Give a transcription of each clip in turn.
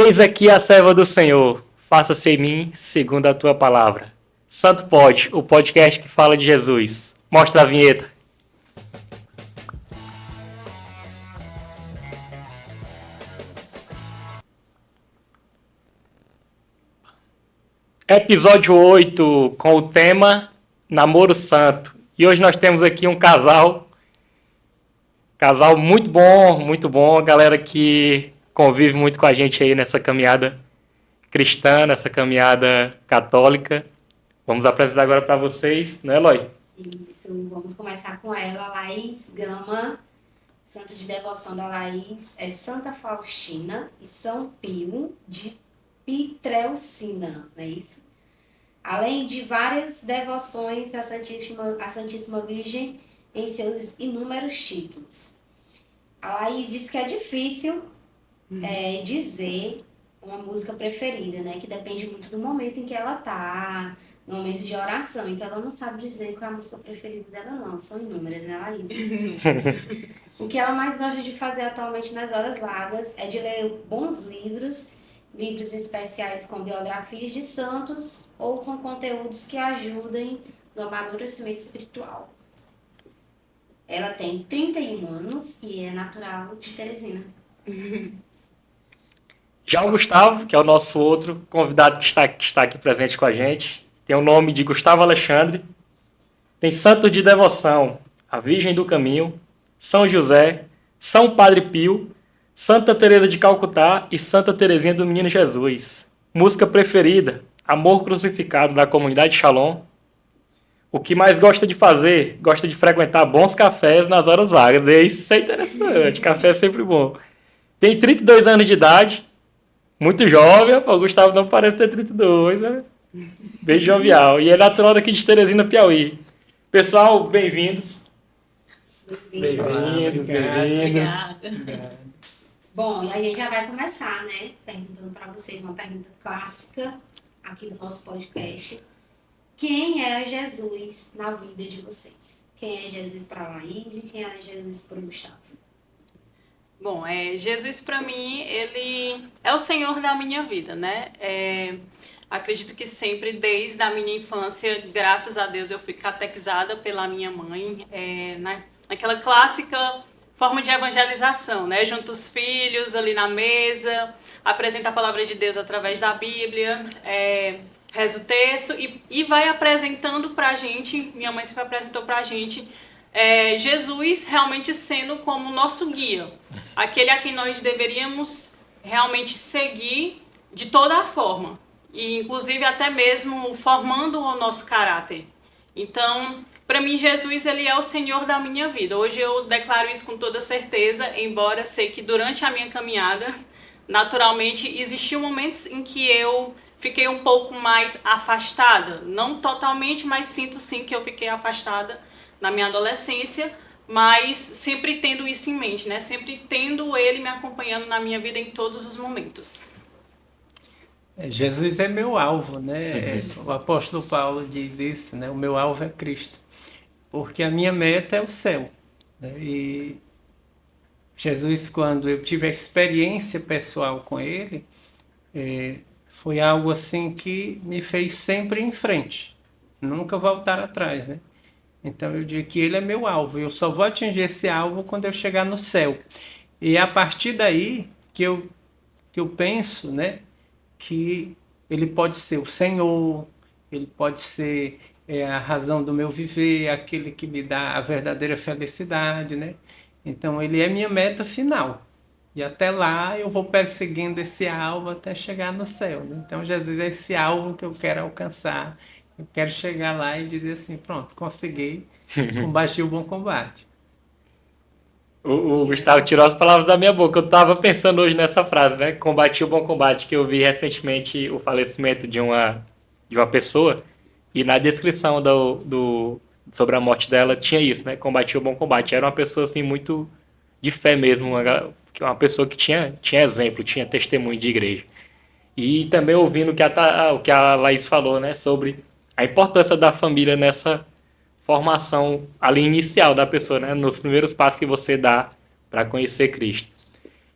Eis aqui a serva do Senhor, faça-se em mim segundo a tua palavra. Santo Pod, o podcast que fala de Jesus. Mostra a vinheta. Episódio 8, com o tema Namoro Santo. E hoje nós temos aqui um casal muito bom, galera que convive muito com a gente aí nessa caminhada cristã, nessa caminhada católica. Vamos apresentar agora para vocês, né, Eloy? Isso, vamos começar com ela, Laís Gama. Santo de devoção da Laís é Santa Faustina e São Pio de Pietrelcina, não é isso? Além de várias devoções à Santíssima Virgem em seus inúmeros títulos. A Laís diz que é difícil dizer uma música preferida, né? Que depende muito do momento em que ela tá, no momento de oração. Então ela não sabe dizer qual é a música preferida dela, não. São inúmeras, né, Laís? O que ela mais gosta de fazer atualmente nas horas vagas é de ler bons livros especiais com biografias de santos ou com conteúdos que ajudem no amadurecimento espiritual. Ela tem 31 anos e é natural de Teresina. Já o Gustavo, que é o nosso outro convidado que está aqui presente com a gente, tem o nome de Gustavo Alexandre, tem santo de devoção, a Virgem do Caminho, São José, São Padre Pio, Santa Teresa de Calcutá e Santa Teresinha do Menino Jesus. Música preferida, Amor Crucificado, da comunidade Shalom. O que mais gosta de fazer? Gosta de frequentar bons cafés nas horas vagas. E isso é interessante, café é sempre bom. Tem 32 anos de idade, muito jovem, o Gustavo não parece ter 32, né? Bem jovial. E é natural daqui de Teresina, Piauí. Pessoal, bem-vindos. Bem-vindos. Obrigada. Bom, e a gente já vai começar, né? Perguntando para vocês uma pergunta clássica aqui do nosso podcast. Quem é Jesus na vida de vocês? Quem é Jesus para a Laís e quem é Jesus para o Gustavo? Bom, Jesus para mim, ele é o Senhor da minha vida, né? Acredito que sempre, desde a minha infância, graças a Deus, eu fui catequizada pela minha mãe, naquela clássica forma de evangelização, né? Junta os filhos ali na mesa, apresenta a palavra de Deus através da Bíblia, reza o texto e vai apresentando pra gente, minha mãe sempre apresentou pra gente, Jesus realmente sendo como nosso guia, aquele a quem nós deveríamos realmente seguir de toda a forma, e inclusive até mesmo formando o nosso caráter. Então, para mim, Jesus ele é o Senhor da minha vida. Hoje eu declaro isso com toda certeza, embora sei que durante a minha caminhada, naturalmente, existiam momentos em que eu fiquei um pouco mais afastada. Não totalmente, mas sinto sim que eu fiquei afastada na minha adolescência, mas sempre tendo isso em mente, né? Sempre tendo ele me acompanhando na minha vida em todos os momentos. Jesus é meu alvo, né? O apóstolo Paulo diz isso, né? O meu alvo é Cristo, porque a minha meta é o céu, né? E Jesus, quando eu tive a experiência pessoal com ele, foi algo assim que me fez sempre em frente, nunca voltar atrás, né? Então eu digo que ele é meu alvo, eu só vou atingir esse alvo quando eu chegar no céu. E é a partir daí que eu penso, né? Que ele pode ser o Senhor, ele pode ser a razão do meu viver, aquele que me dá a verdadeira felicidade, né? Então ele é minha meta final. E até lá eu vou perseguindo esse alvo até chegar no céu, né? Então Jesus é esse alvo que eu quero alcançar. Eu quero chegar lá e dizer assim, pronto, consegui, combati o bom combate. O Gustavo tirou as palavras da minha boca. Eu estava pensando hoje nessa frase, né? Combati o bom combate, que eu vi recentemente o falecimento de uma pessoa e na descrição sobre a morte dela tinha isso, né? Combati o bom combate. Era uma pessoa assim muito de fé mesmo, uma pessoa que tinha exemplo, tinha testemunho de igreja. E também ouvindo o que a Laís falou, né? Sobre a importância da família nessa formação ali inicial da pessoa, né? Nos primeiros passos que você dá para conhecer Cristo.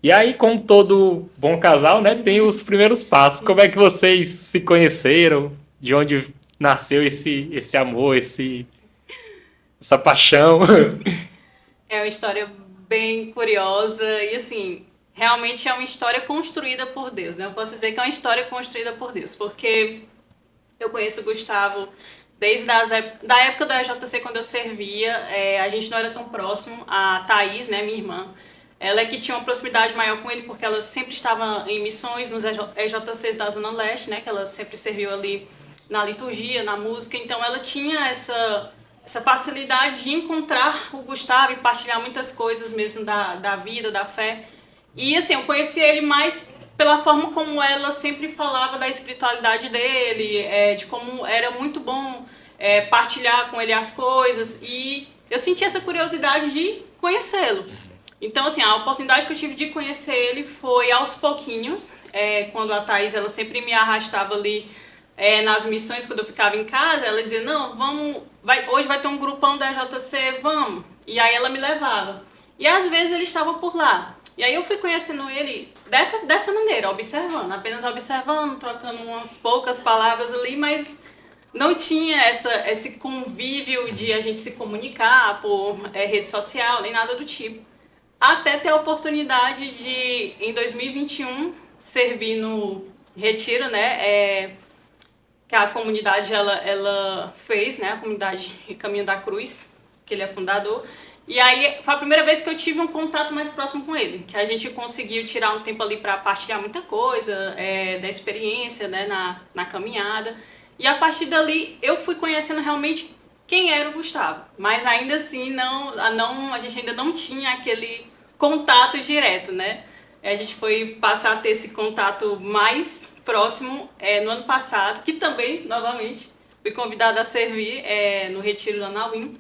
E aí, como todo bom casal, né, tem os primeiros passos. Como é que vocês se conheceram? De onde nasceu esse amor, essa paixão? É uma história bem curiosa e, assim, realmente é uma história construída por Deus, né? Eu posso dizer que é uma história construída por Deus, porque eu conheço o Gustavo desde da época do EJC, quando eu servia. A gente não era tão próximo. A Thaís, né, minha irmã, ela é que tinha uma proximidade maior com ele, porque ela sempre estava em missões nos EJCs da Zona Leste, né, que ela sempre serviu ali na liturgia, na música. Então ela tinha essa facilidade de encontrar o Gustavo e partilhar muitas coisas mesmo da vida, da fé. E assim, eu conheci ele mais pela forma como ela sempre falava da espiritualidade dele, de como era muito bom partilhar com ele as coisas. E eu senti essa curiosidade de conhecê-lo. Então, assim, a oportunidade que eu tive de conhecer ele foi aos pouquinhos, quando a Thaís, ela sempre me arrastava ali nas missões, quando eu ficava em casa, ela dizia, não, vamos, hoje vai ter um grupão da JC, vamos. E aí ela me levava. E às vezes ele estava por lá. E aí eu fui conhecendo ele dessa maneira, observando, apenas observando, trocando umas poucas palavras ali, mas não tinha esse convívio de a gente se comunicar por rede social, nem nada do tipo. Até ter a oportunidade de, em 2021, servir no Retiro, né? Que a comunidade ela fez, né? A comunidade Caminho da Cruz, que ele é fundador. E aí foi a primeira vez que eu tive um contato mais próximo com ele, que a gente conseguiu tirar um tempo ali para partilhar muita coisa, da experiência, né? Na caminhada. E a partir dali eu fui conhecendo realmente quem era o Gustavo. Mas ainda assim, a gente ainda não tinha aquele contato direto, né? A gente foi passar a ter esse contato mais próximo no ano passado, que também, novamente, fui convidada a servir no Retiro da Nauim.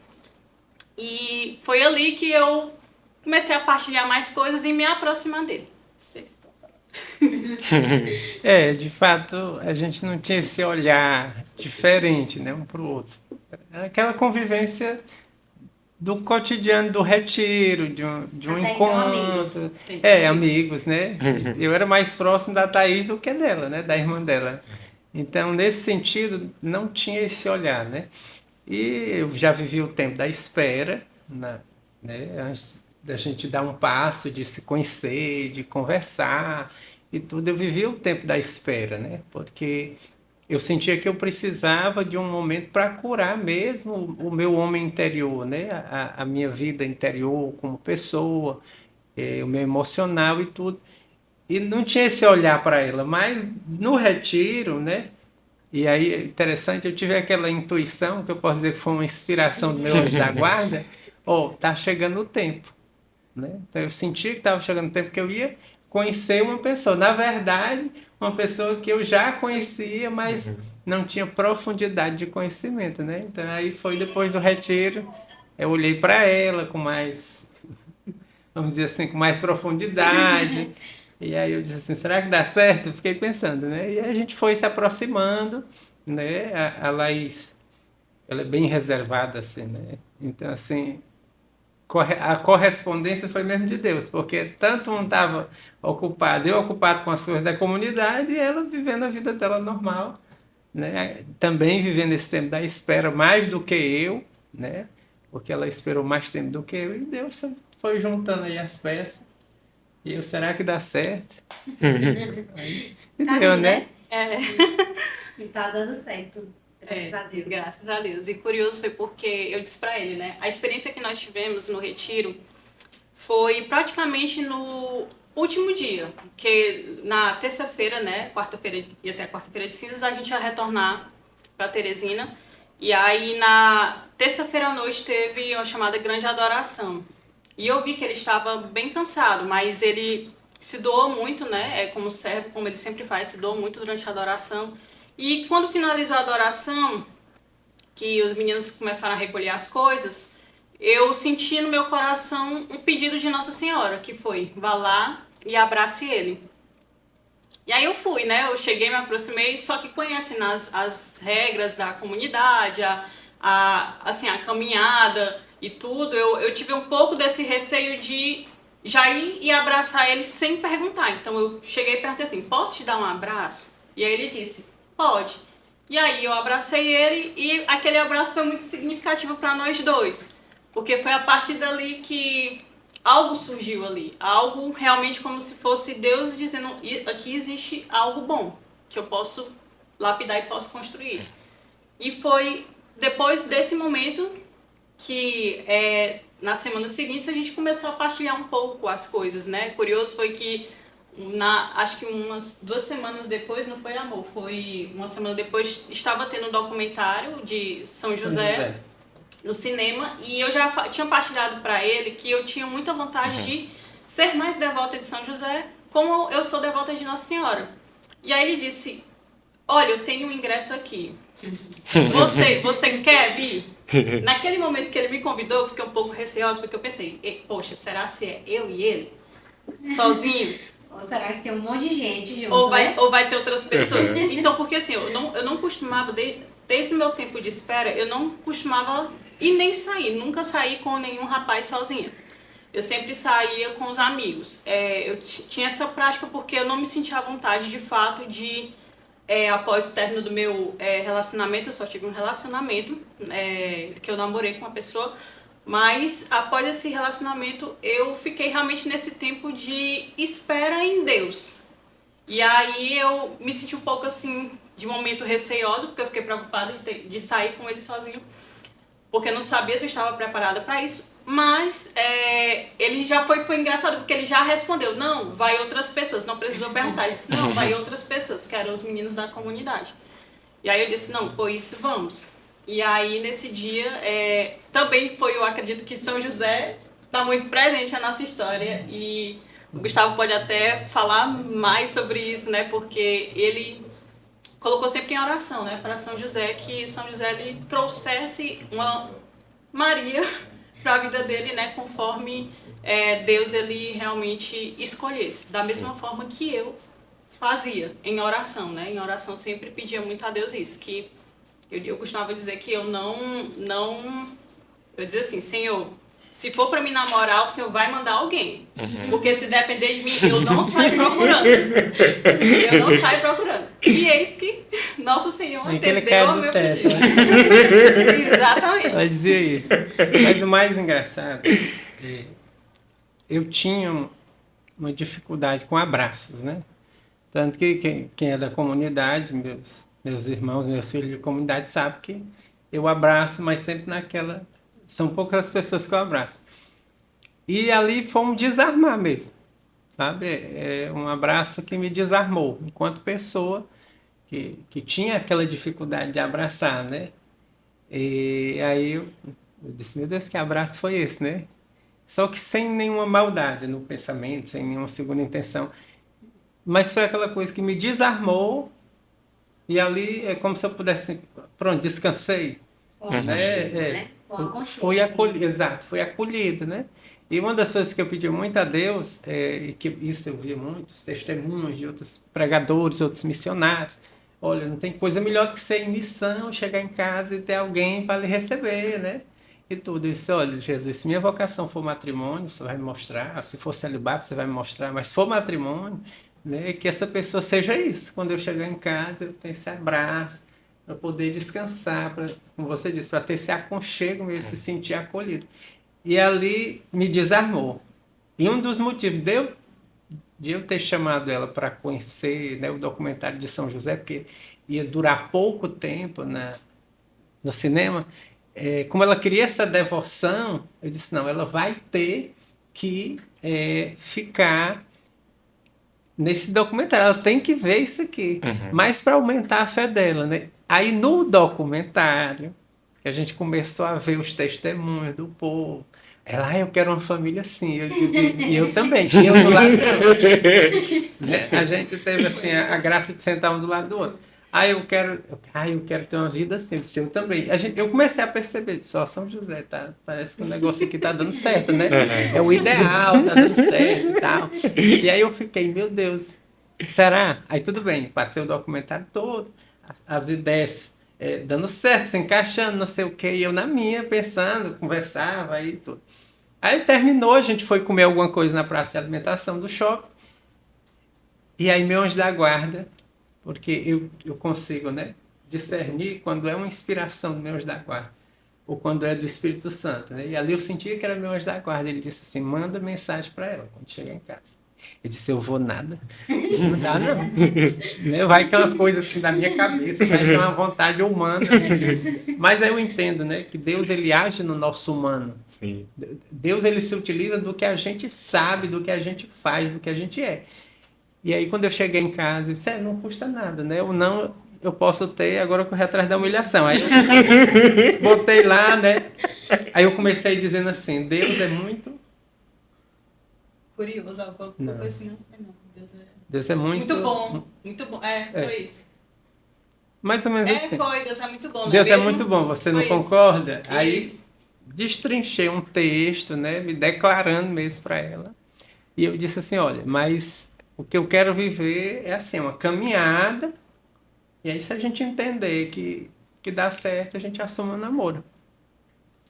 E foi ali que eu comecei a partilhar mais coisas e me aproximar dele. De fato, a gente não tinha esse olhar diferente, né, um para o outro. Aquela convivência do cotidiano do retiro, de um Até então, encontro. Amigos, né? Eu era mais próximo da Thaís do que dela, né? Da irmã dela. Então, nesse sentido, não tinha esse olhar, né? E eu já vivi o tempo da espera, né? Antes da gente dar um passo, de se conhecer, de conversar e tudo. Eu vivi o tempo da espera, né? Porque eu sentia que eu precisava de um momento para curar mesmo o meu homem interior, né? A minha vida interior como pessoa, o meu emocional e tudo. E não tinha esse olhar para ela, mas no retiro, né? E aí, é interessante, eu tive aquela intuição, que eu posso dizer que foi uma inspiração do meu anjo da guarda, tá chegando o tempo, né? Então eu senti que estava chegando o tempo que eu ia conhecer uma pessoa. Na verdade, uma pessoa que eu já conhecia, mas não tinha profundidade de conhecimento, né? Então aí foi depois do retiro, eu olhei para ela com mais, vamos dizer assim, com mais profundidade. E aí eu disse assim, será que dá certo? Eu fiquei pensando, né? E aí a gente foi se aproximando, né? A Laís, ela é bem reservada, assim, né? Então, assim, a correspondência foi mesmo de Deus, porque tanto um estava ocupado, eu ocupado com as coisas da comunidade, e ela vivendo a vida dela normal, né? Também vivendo esse tempo da espera mais do que eu, né? Porque ela esperou mais tempo do que eu, e Deus foi juntando aí as peças. E eu, será que dá certo? E Tá deu, aí, né? E tá dando certo. Graças a Deus. Graças a Deus. E curioso foi porque eu disse para ele, né? A experiência que nós tivemos no retiro foi praticamente no último dia, porque na terça-feira, né? Quarta-feira e até quarta-feira de cinzas, a gente ia retornar para Teresina. E aí na terça-feira à noite teve uma chamada Grande Adoração. E eu vi que ele estava bem cansado, mas ele se doou muito, né? Como servo, como ele sempre faz, se doou muito durante a adoração. E quando finalizou a adoração, que os meninos começaram a recolher as coisas, eu senti no meu coração um pedido de Nossa Senhora, que foi, vá lá e abrace ele. E aí eu fui, né? Eu cheguei, me aproximei, só que conhecem as regras da comunidade, a caminhada e tudo, eu tive um pouco desse receio de já ir e abraçar ele sem perguntar. Então eu cheguei e perguntei assim, posso te dar um abraço? E aí ele disse, pode. E aí eu abracei ele e aquele abraço foi muito significativo para nós dois. Porque foi a partir dali que algo surgiu ali. Algo realmente como se fosse Deus dizendo, aqui existe algo bom, que eu posso lapidar e posso construir. E foi depois desse momento que na semana seguinte a gente começou a partilhar um pouco as coisas, né? Curioso foi que acho que umas 2 semanas depois, não foi, amor? Foi uma semana depois, estava tendo um documentário de São José no cinema e eu já tinha partilhado para ele que eu tinha muita vontade de ser mais devota de São José, como eu sou devota de Nossa Senhora. E aí ele disse, olha, eu tenho um ingresso aqui. Você quer vir? Naquele momento que ele me convidou, eu fiquei um pouco receosa, porque eu pensei, poxa, será se é eu e ele? Sozinhos? Ou será que tem um monte de gente junto, Ou né? vai ter outras pessoas? Então, porque assim, eu não costumava, desde o meu tempo de espera, eu não costumava ir nem sair, nunca saí com nenhum rapaz sozinha. Eu sempre saía com os amigos. Eu tinha essa prática porque eu não me sentia à vontade, de fato, de... após o término do meu relacionamento, eu só tive um relacionamento que eu namorei com uma pessoa, mas após esse relacionamento eu fiquei realmente nesse tempo de espera em Deus. E aí eu me senti um pouco assim, de momento receosa, porque eu fiquei preocupada de sair com ele sozinho, porque eu não sabia se eu estava preparada para isso, mas ele já foi engraçado, porque ele já respondeu, não, vai outras pessoas, não precisou perguntar, ele disse, não, vai outras pessoas, que eram os meninos da comunidade. E aí eu disse, não, pois vamos. E aí nesse dia, também foi, eu acredito que São José está muito presente na nossa história, e o Gustavo pode até falar mais sobre isso, né, porque ele colocou sempre em oração, né, para São José, que São José lhe trouxesse uma Maria para a vida dele, né, conforme Deus ele realmente escolhesse. Da mesma forma que eu fazia em oração, né, em oração sempre pedia muito a Deus isso, que eu costumava dizer que eu eu dizia assim, Senhor, se for para me namorar, o Senhor vai mandar alguém. Porque se depender de mim, eu não saio procurando. Eu não saio procurando. E eis que Nosso Senhor atendeu ao meu pedido. Exatamente. Ela dizia isso. Mas o mais engraçado, eu tinha uma dificuldade com abraços, né? Tanto que quem é da comunidade, meus irmãos, meus filhos de comunidade, sabe que eu abraço, mas sempre naquela... São poucas as pessoas que eu abraço. E ali foi um desarmar mesmo, sabe? Um abraço que me desarmou, enquanto pessoa que tinha aquela dificuldade de abraçar, né? E aí eu disse, meu Deus, que abraço foi esse, né? Só que sem nenhuma maldade no pensamento, sem nenhuma segunda intenção. Mas foi aquela coisa que me desarmou, e ali é como se eu pudesse... Pronto, descansei. Né? Foi acolhido, exato, foi acolhido, né? E uma das coisas que eu pedi muito a Deus, e que isso eu via muitos testemunhos de outros pregadores, outros missionários, olha, não tem coisa melhor do que ser em missão, chegar em casa e ter alguém para lhe receber, né? E tudo isso, olha, Jesus, se minha vocação for matrimônio, você vai me mostrar, se for celibato, você vai me mostrar, mas se for matrimônio, né, que essa pessoa seja isso. Quando eu chegar em casa, eu tenho esse abraço, para poder descansar, como você disse, para ter esse aconchego mesmo, se sentir acolhido. E ali me desarmou. E um dos motivos de eu ter chamado ela para conhecer, né, o documentário de São José, porque ia durar pouco tempo no cinema, como ela queria essa devoção, eu disse, não, ela vai ter que ficar nesse documentário, ela tem que ver isso aqui, mas para aumentar a fé dela, né? Aí no documentário, que a gente começou a ver os testemunhos do povo, ela, eu quero uma família assim, eu dizia, e eu também, e eu do lado dela. Né? A gente teve assim, a graça de sentar um do lado do outro. Eu quero ter uma vida assim, o seu também. Eu comecei a perceber, só São José, tá? Parece que o negócio aqui tá dando certo, né? É o ideal, tá dando certo e tal. E aí eu fiquei, meu Deus, será? Aí tudo bem, passei o documentário todo, as ideias dando certo, se encaixando, não sei o quê, e eu na minha, pensando, conversava e tudo. Aí terminou, a gente foi comer alguma coisa na praça de alimentação do shopping. E aí meu anjo da guarda, porque eu consigo, né, discernir quando é uma inspiração do meu anjo da guarda ou quando é do Espírito Santo, né? E ali eu sentia que era meu anjo da guarda. Ele disse assim: manda mensagem para ela quando chegar em casa. Eu disse: eu vou nada. Não dá, não. Né? Vai que é uma coisa assim da minha cabeça, vai que é uma vontade humana. Mas aí eu entendo, né, que Deus ele age no nosso humano. Sim. Deus ele se utiliza do que a gente sabe, do que a gente faz, do que a gente é. E aí quando eu cheguei em casa, eu disse: não custa nada, né? Eu não, eu posso ter, agora eu correr atrás da humilhação. Aí eu botei lá, né? Aí eu comecei dizendo assim: Deus é muito... Curioso, alguma Não. coisa assim, não. Deus é muito... Muito bom, muito bom. Foi isso. Mais ou menos assim. Foi, Deus é muito bom. Deus não é mesmo? muito bom, você não Foi isso. concorda? Aí Isso. destrinchei um texto, né, me declarando mesmo para ela. E eu disse assim: olha, mas o que eu quero viver é assim, uma caminhada. E aí se a gente entender que dá certo, a gente assume o namoro.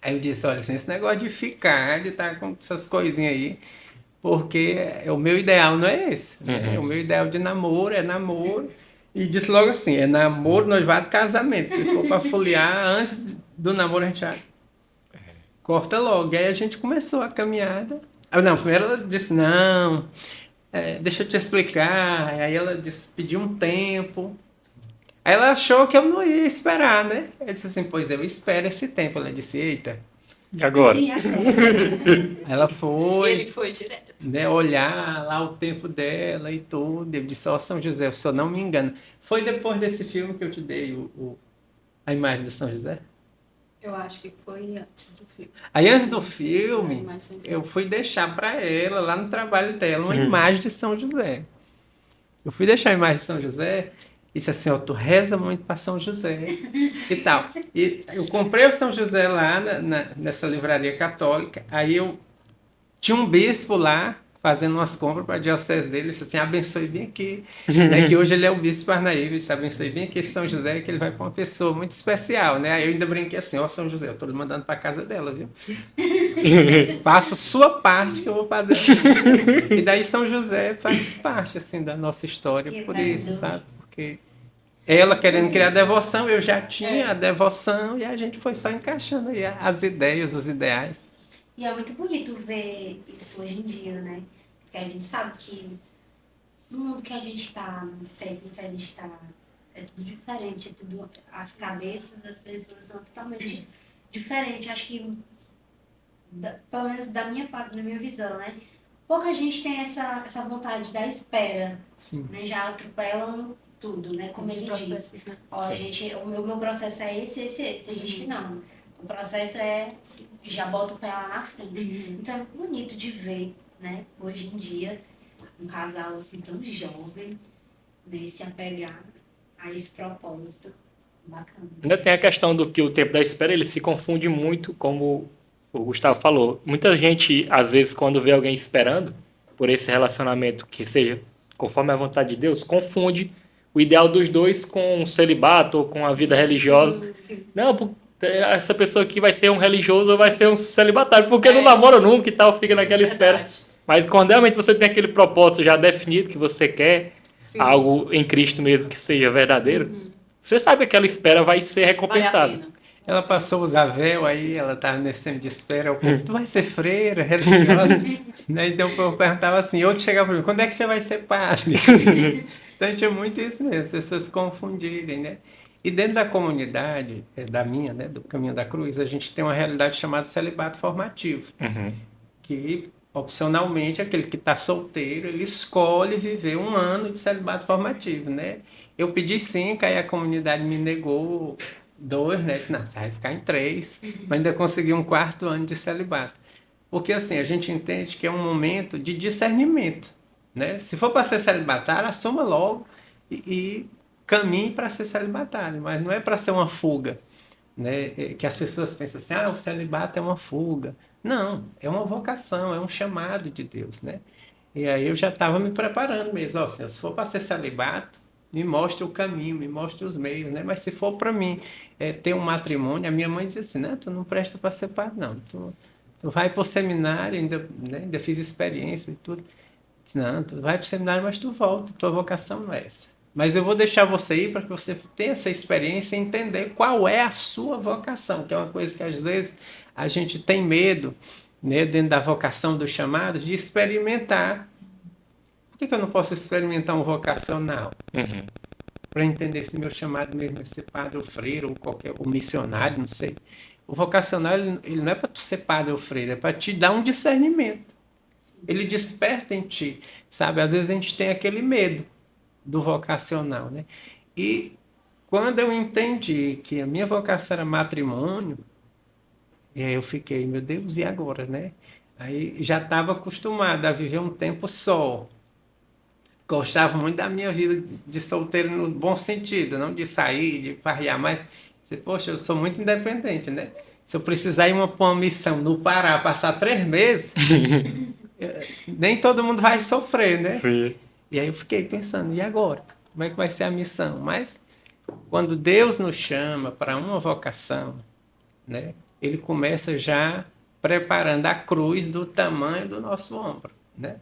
Aí eu disse: olha, assim, esse negócio de ficar, de estar com essas coisinhas aí, porque o meu ideal não é esse. Né? O meu ideal de namoro é namoro. E disse logo assim: é namoro, noivado, casamento. Se for para foliar, antes do namoro a gente já corta logo. E aí a gente começou a caminhada. Não, primeiro ela disse: não, deixa eu te explicar. Aí ela disse, pediu um tempo. Aí ela achou que eu não ia esperar, né? Eu disse assim: pois eu espero esse tempo. Ela disse: eita. E agora? E a série? Ela foi, Ele foi direto. né, olhar lá o tempo dela e tudo. Eu disse: ó, São José, se eu não me engano. Foi depois desse filme que eu te dei a imagem de São José? Eu acho que foi antes do filme. Aí antes do A filme, imagem de São José. eu fui deixar para ela, lá no trabalho dela, uma imagem de São José. Eu fui deixar a imagem de São José e disse assim: ó, tu reza muito para São José e tal. E eu comprei o São José lá nessa livraria católica. Aí eu tinha um bispo lá fazendo umas compras para a diocese dele. Ele disse assim: abençoe bem aqui. Né, que hoje ele é o bispo Parnaíba. Ele disse: abençoe bem aqui esse São José, que ele vai para uma pessoa muito especial. Né? Aí eu ainda brinquei assim: ó, São José, eu estou lhe mandando para casa dela, viu? Faça sua parte que eu vou fazer. E daí São José faz parte assim da nossa história Que por lindo. isso, sabe? Porque ela querendo criar devoção, eu já tinha a devoção e a gente foi só encaixando aí as ideias, os ideais. E é muito bonito ver isso hoje em dia, né? Porque a gente sabe que no mundo que a gente está, no século que a gente está, é tudo diferente, é tudo, as cabeças das pessoas são totalmente diferentes. Acho que, pelo menos da minha parte, da minha visão, né? Pouca gente tem essa vontade da espera, Sim. né? Já atropelam tudo, né? Como Os ele diz. processos, né? Ó, gente, o meu processo é esse. Tem gente que não. O processo é, já bota o pé lá na frente. Então é muito bonito de ver, né? Hoje em dia, um casal assim tão jovem, né? Se apegar a esse propósito. Bacana. Ainda tem a questão do que o tempo da espera ele se confunde muito, como o Gustavo falou. Muita gente, às vezes, quando vê alguém esperando por esse relacionamento que seja conforme a vontade de Deus, confunde o ideal dos dois com um celibato ou com a vida religiosa. Sim. Não, essa pessoa aqui vai ser um religioso ou vai ser um celibatário, porque não namora nunca e tal, fica naquela espera. Verdade. Mas quando realmente você tem aquele propósito já definido, que você quer Sim. algo em Cristo mesmo que seja verdadeiro, você sabe que aquela espera vai ser Vale a recompensada. pena. Ela passou a usar véu, aí ela estava nesse tempo de espera. O povo: tu vai ser freira, religiosa? Né? Então o povo perguntava assim, outro chegava para mim: quando é que você vai ser padre? Então tinha muito isso mesmo, as pessoas se confundirem, né? E dentro da comunidade, da minha, né, do Caminho da Cruz, a gente tem uma realidade chamada celibato formativo, que opcionalmente aquele que está solteiro, ele escolhe viver um ano de celibato formativo, né? Eu pedi 5, aí a comunidade me negou 2, né? Disse: não, você vai ficar em 3, mas ainda consegui um 4º ano de celibato. Porque assim, a gente entende que é um momento de discernimento, né? Se for para ser celibatário, assuma logo e caminhe para ser celibatário, mas não é para ser uma fuga, né? Que as pessoas pensam assim: ah, o celibato é uma fuga. Não, é uma vocação, é um chamado de Deus, né? E aí eu já estava me preparando mesmo: ó, Senhor, se for para ser celibato, me mostre o caminho, me mostre os meios, né? Mas se for para mim ter um matrimônio, a minha mãe dizia assim: não, tu não presta para ser padre, não. Tu tu vai para o seminário, ainda, né, ainda fiz experiência e tudo. Disse, não, tu vai para o seminário, mas tu volta, tua vocação não é essa. Mas eu vou deixar você ir para que você tenha essa experiência e entender qual é a sua vocação, que é uma coisa que às vezes a gente tem medo, né, dentro da vocação do chamado, de experimentar. Por que eu não posso experimentar um vocacional? Uhum. Para entender se meu chamado mesmo é ser padre ou freire, ou qualquer, ou missionário, não sei. O vocacional, ele não é para tu ser padre ou freire, é para te dar um discernimento. Ele desperta em ti, sabe? Às vezes a gente tem aquele medo do vocacional, né? E quando eu entendi que a minha vocação era matrimônio, e aí eu fiquei, meu Deus, e agora, né? Aí já estava acostumado a viver um tempo só. Gostava muito da minha vida de solteiro no bom sentido, não de sair, de farrear, mas, poxa, eu sou muito independente, né? Se eu precisar ir para uma missão no Pará, passar 3 meses, nem todo mundo vai sofrer, né? Sim. E aí eu fiquei pensando, e agora? Como é que vai ser a missão? Mas quando Deus nos chama para uma vocação, né? Ele começa já preparando a cruz do tamanho do nosso ombro, né?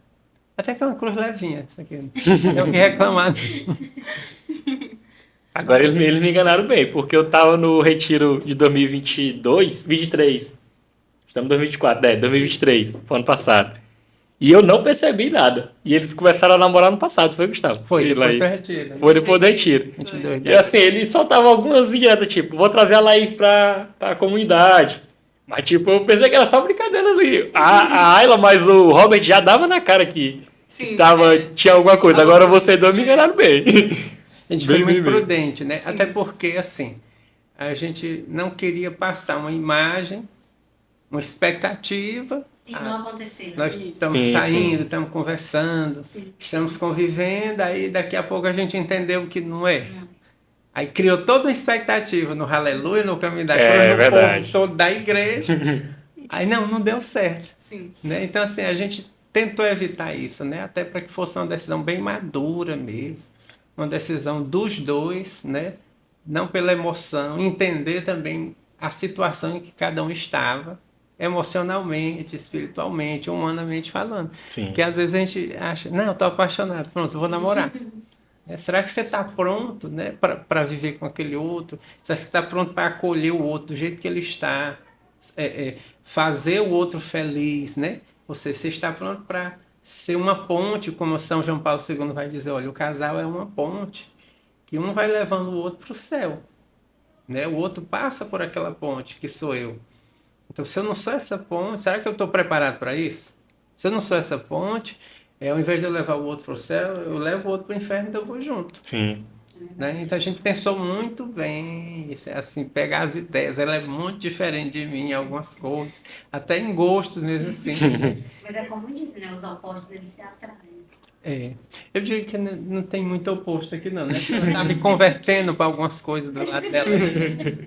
Até que é uma cruz levinha, isso aqui. Não tem o que reclamar. Agora eles me enganaram bem, porque eu tava no retiro de 2022, 23. Estamos em 2024, 2023, foi ano passado. E eu não percebi nada. E eles começaram a namorar no passado, foi, Gustavo? Foi, Ele depois aí. do retiro. Foi depois do retiro. 22 E assim, ele soltava algumas indiretas, tipo, vou trazer a Laís pra comunidade. Mas, tipo, eu pensei que era só brincadeira ali. A Ayla, mas o Robert já dava na cara que Sim, tinha alguma coisa. Agora vocês dois me enganaram bem. A gente foi Bem, muito bem, bem. prudente, né? Até porque, assim, a gente não queria passar uma imagem, uma expectativa. E não aconteceu. Nós Isso. estamos Sim, saindo, sim. estamos conversando, Sim. estamos convivendo, aí daqui a pouco a gente entendeu que não é. Não. Aí criou toda uma expectativa no Aleluia, no Caminho da É, Cruz, no verdade. povo todo da igreja. Aí não deu certo. Sim. Né? Então, assim, a gente tentou evitar isso, né? Até para que fosse uma decisão bem madura mesmo, uma decisão dos dois, né? Não pela emoção, entender também a situação em que cada um estava, emocionalmente, espiritualmente, humanamente falando. Sim. Porque às vezes a gente acha, não, eu estou apaixonado, pronto, eu vou namorar. Será que você está pronto, né, para viver com aquele outro? Será que você está pronto para acolher o outro do jeito que ele está? Fazer o outro feliz, né? Você está pronto para ser uma ponte, como São João Paulo II vai dizer, olha, o casal é uma ponte, que um vai levando o outro para o céu, né? O outro passa por aquela ponte, que sou eu. Então, se eu não sou essa ponte, será que eu estou preparado para isso? Se eu não sou essa ponte, ao invés de eu levar o outro para o céu, eu levo o outro para o inferno, então eu vou junto. Sim. Né? Então a gente pensou muito bem, assim, pegar as ideias. Ela é muito diferente de mim em algumas coisas, até em gostos mesmo assim. Mas é como dizem, né? Os opostos eles se atraem. Eu digo que não tem muito oposto aqui não, né? Eu tá me convertendo para algumas coisas do lado dela.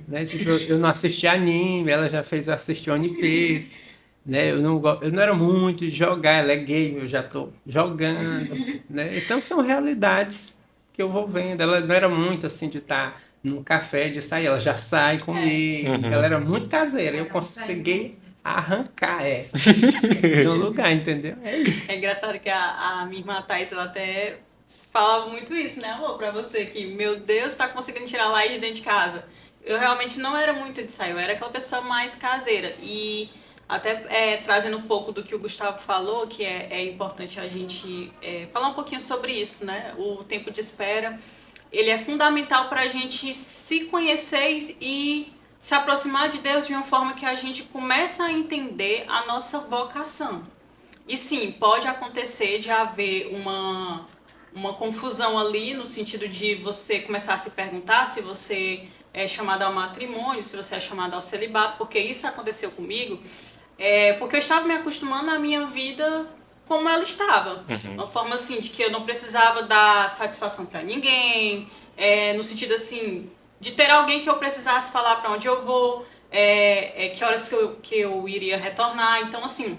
Né? Tipo, eu não assisti anime, ela já fez assistir One Piece. Né? Eu não era muito de jogar, ela é game, eu já estou jogando. Né? Então são realidades que eu vou vendo. Ela não era muito assim de estar num café, de sair, ela já sai comigo. Uhum. Ela era muito caseira, eu consegui arrancar de um lugar, entendeu? É isso. É engraçado que a minha irmã Thais, ela até falava muito isso, né, amor, pra você, que, meu Deus, tá conseguindo tirar Laís de dentro de casa. Eu realmente não era muito de sair, eu era aquela pessoa mais caseira. E até trazendo um pouco do que o Gustavo falou, que é importante a gente falar um pouquinho sobre isso, né? O tempo de espera, ele é fundamental para a gente se conhecer e se aproximar de Deus de uma forma que a gente começa a entender a nossa vocação. E sim, pode acontecer de haver uma confusão ali, no sentido de você começar a se perguntar se você é chamado ao matrimônio, se você é chamado ao celibato, porque isso aconteceu comigo. Porque eu estava me acostumando à minha vida como ela estava. Uhum. Uma forma assim, de que eu não precisava dar satisfação para ninguém, no sentido assim, de ter alguém que eu precisasse falar para onde eu vou, que horas que eu iria retornar. Então, assim,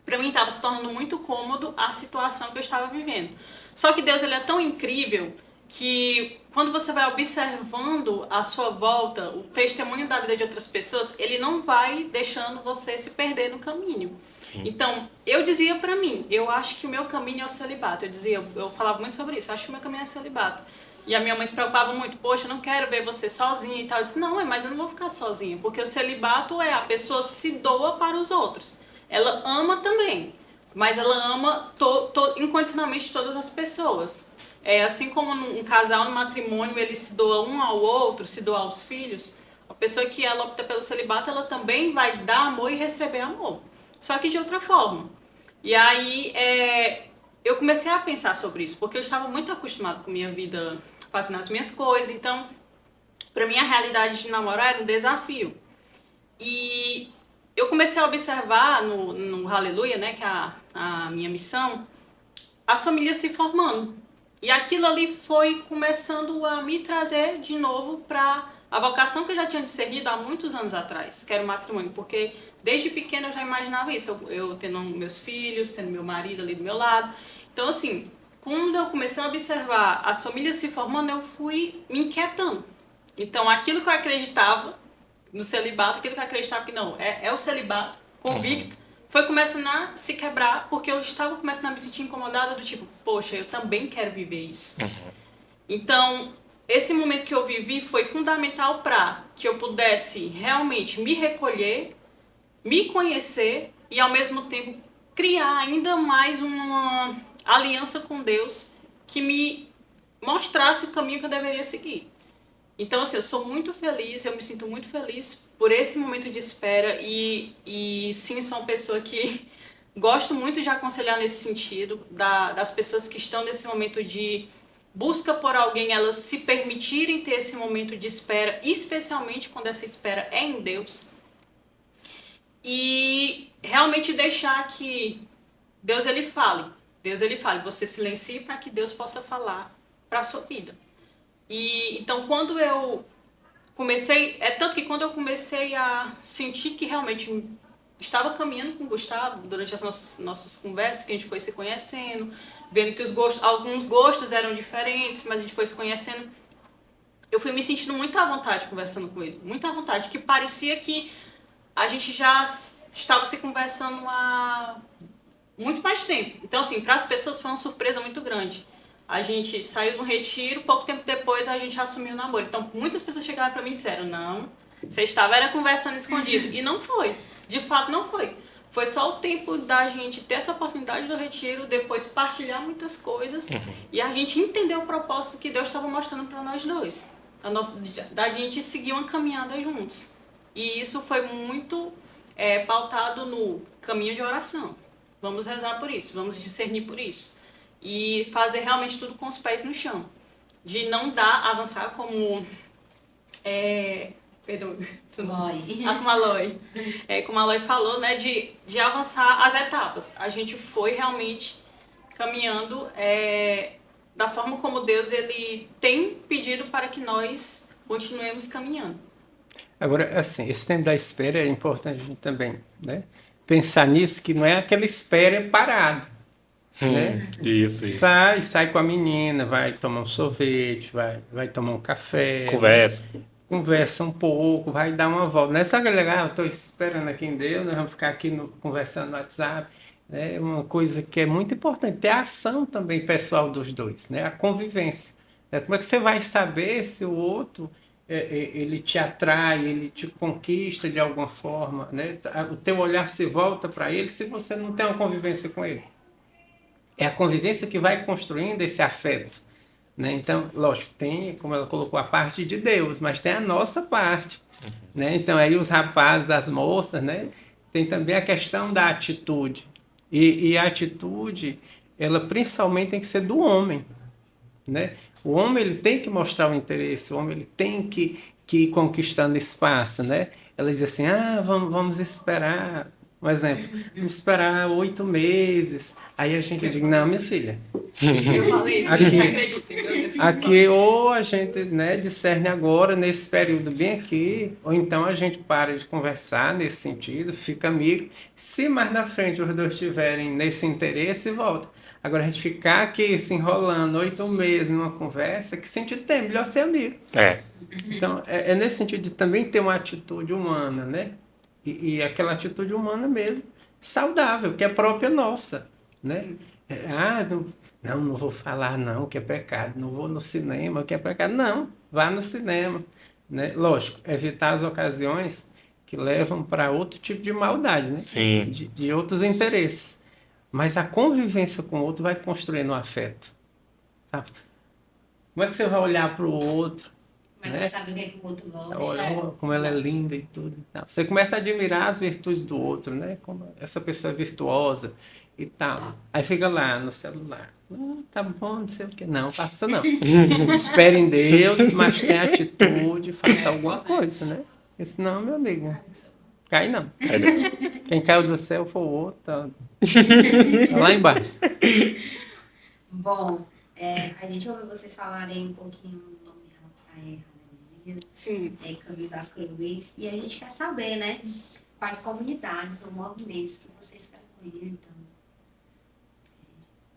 para mim estava se tornando muito cômodo a situação que eu estava vivendo. Só que Deus, ele é tão incrível que quando você vai observando a sua volta, o testemunho da vida de outras pessoas, ele não vai deixando você se perder no caminho. Sim. Então, eu dizia pra mim, eu acho que o meu caminho é o celibato. Eu falava muito sobre isso, eu acho que o meu caminho é o celibato. E a minha mãe se preocupava muito, poxa, eu não quero ver você sozinha e tal. Eu disse, não, mas eu não vou ficar sozinha, porque o celibato é a pessoa se doa para os outros. Ela ama também, mas ela ama incondicionalmente todas as pessoas. Assim como um casal no matrimônio, ele se doa um ao outro, se doa aos filhos, a pessoa que ela opta pelo celibato, ela também vai dar amor e receber amor. Só que de outra forma. E aí, eu comecei a pensar sobre isso, porque eu estava muito acostumada com minha vida, fazendo as minhas coisas. Então, para mim, a realidade de namorar era um desafio. E eu comecei a observar no Hallelujah, né, que é a minha missão, as famílias se formando. E aquilo ali foi começando a me trazer de novo para a vocação que eu já tinha discernido há muitos anos atrás, que era o matrimônio, porque desde pequena eu já imaginava isso, eu tendo meus filhos, tendo meu marido ali do meu lado. Então, assim, quando eu comecei a observar as famílias se formando, eu fui me inquietando. Então, aquilo que eu acreditava no celibato, aquilo que eu acreditava que não, é o celibato, convicto, foi começando a se quebrar, porque eu estava começando a me sentir incomodada do tipo, poxa, eu também quero viver isso. Então, esse momento que eu vivi foi fundamental para que eu pudesse realmente me recolher, me conhecer e, ao mesmo tempo, criar ainda mais uma aliança com Deus que me mostrasse o caminho que eu deveria seguir. Então, assim, eu sou muito feliz, eu me sinto muito feliz por esse momento de espera e sim, sou uma pessoa que gosto muito de aconselhar nesse sentido, das pessoas que estão nesse momento de busca por alguém, elas se permitirem ter esse momento de espera, especialmente quando essa espera é em Deus. E realmente deixar que Deus ele fale, você silencie para que Deus possa falar para a sua vida. E então quando eu comecei, tanto que quando eu comecei a sentir que realmente estava caminhando com o Gustavo, durante as nossas conversas, que a gente foi se conhecendo, vendo que alguns gostos eram diferentes, mas a gente foi se conhecendo, eu fui me sentindo muito à vontade conversando com ele, muito à vontade, que parecia que a gente já estava se conversando há muito mais tempo. Então, assim, para as pessoas foi uma surpresa muito grande. A gente saiu do retiro, pouco tempo depois a gente assumiu o namoro. Então, muitas pessoas chegaram para mim e disseram, não, você estava conversando escondido. E não foi. De fato, não foi. Foi só o tempo da gente ter essa oportunidade do retiro, depois partilhar muitas coisas e a gente entender o propósito que Deus estava mostrando para nós dois. Da gente seguir uma caminhada juntos. E isso foi muito pautado no caminho de oração. Vamos rezar por isso, vamos discernir por isso. E fazer realmente tudo com os pés no chão. De não avançar como... Perdão. Como a Loi falou, né, de avançar as etapas. A gente foi realmente caminhando da forma como Deus ele tem pedido para que nós continuemos caminhando. Agora, assim, esse tempo da espera é importante a gente também, né? Pensar nisso, que não é aquela espera parado, né? Isso. Sai com a menina, vai tomar um sorvete, vai tomar um café. Conversa um pouco, vai dar uma volta. Não é só legal, eu estou esperando aqui em Deus, nós vamos ficar aqui conversando no WhatsApp. É uma coisa que é muito importante, ter a ação também pessoal dos dois, né? A convivência. Como é que você vai saber se o outro ele te atrai, ele te conquista de alguma forma, né? O teu olhar se volta para ele se você não tem uma convivência com ele. É a convivência que vai construindo esse afeto, né? Então, lógico, tem, como ela colocou, a parte de Deus, mas tem a nossa parte, né? Então, aí os rapazes, as moças, né? Tem também a questão da atitude. E a atitude, ela principalmente tem que ser do homem, né? O homem ele tem que mostrar o interesse, o homem ele tem que ir conquistando espaço, né? Ela diz assim, vamos esperar, um exemplo, vamos esperar 8 meses. Aí a gente diz, não, minha filha. Eu falei isso, a gente acredita. Aqui ou a gente, né, discerne agora, nesse período bem aqui, ou então a gente para de conversar nesse sentido, fica amigo. Se mais na frente os dois tiverem nesse interesse, volta. Agora, a gente ficar aqui se enrolando 8 meses numa conversa, que sentido tem? Melhor ser amigo. É. Então, é nesse sentido de também ter uma atitude humana, né? E aquela atitude humana mesmo, saudável, que é própria nossa, né? Sim. Não vou falar não, que é pecado. Não vou no cinema, que é pecado. Não, vá no cinema, né? Lógico, evitar as ocasiões que levam para outro tipo de maldade, né? Sim. De outros interesses. Mas a convivência com o outro vai construindo um afeto, sabe? Como é que você vai olhar para o outro, Como é que né? vai saber o que é que o outro gosta? Olha como ela é linda e tudo e tal. Você começa a admirar as virtudes do outro, né? Como essa pessoa é virtuosa e tal. Aí fica lá no celular. Tá bom, não sei o que. Não, faça não. Espere em Deus, mas tenha atitude, faça alguma coisa, né? Porque senão, meu amigo, cai não. Quem caiu do céu foi o outro, tá lá embaixo. Bom, a gente ouviu vocês falarem um pouquinho do nome Hallelujah, Sim. Caminho da Cruz, e a gente quer saber, né, quais comunidades ou movimentos que vocês frequentam.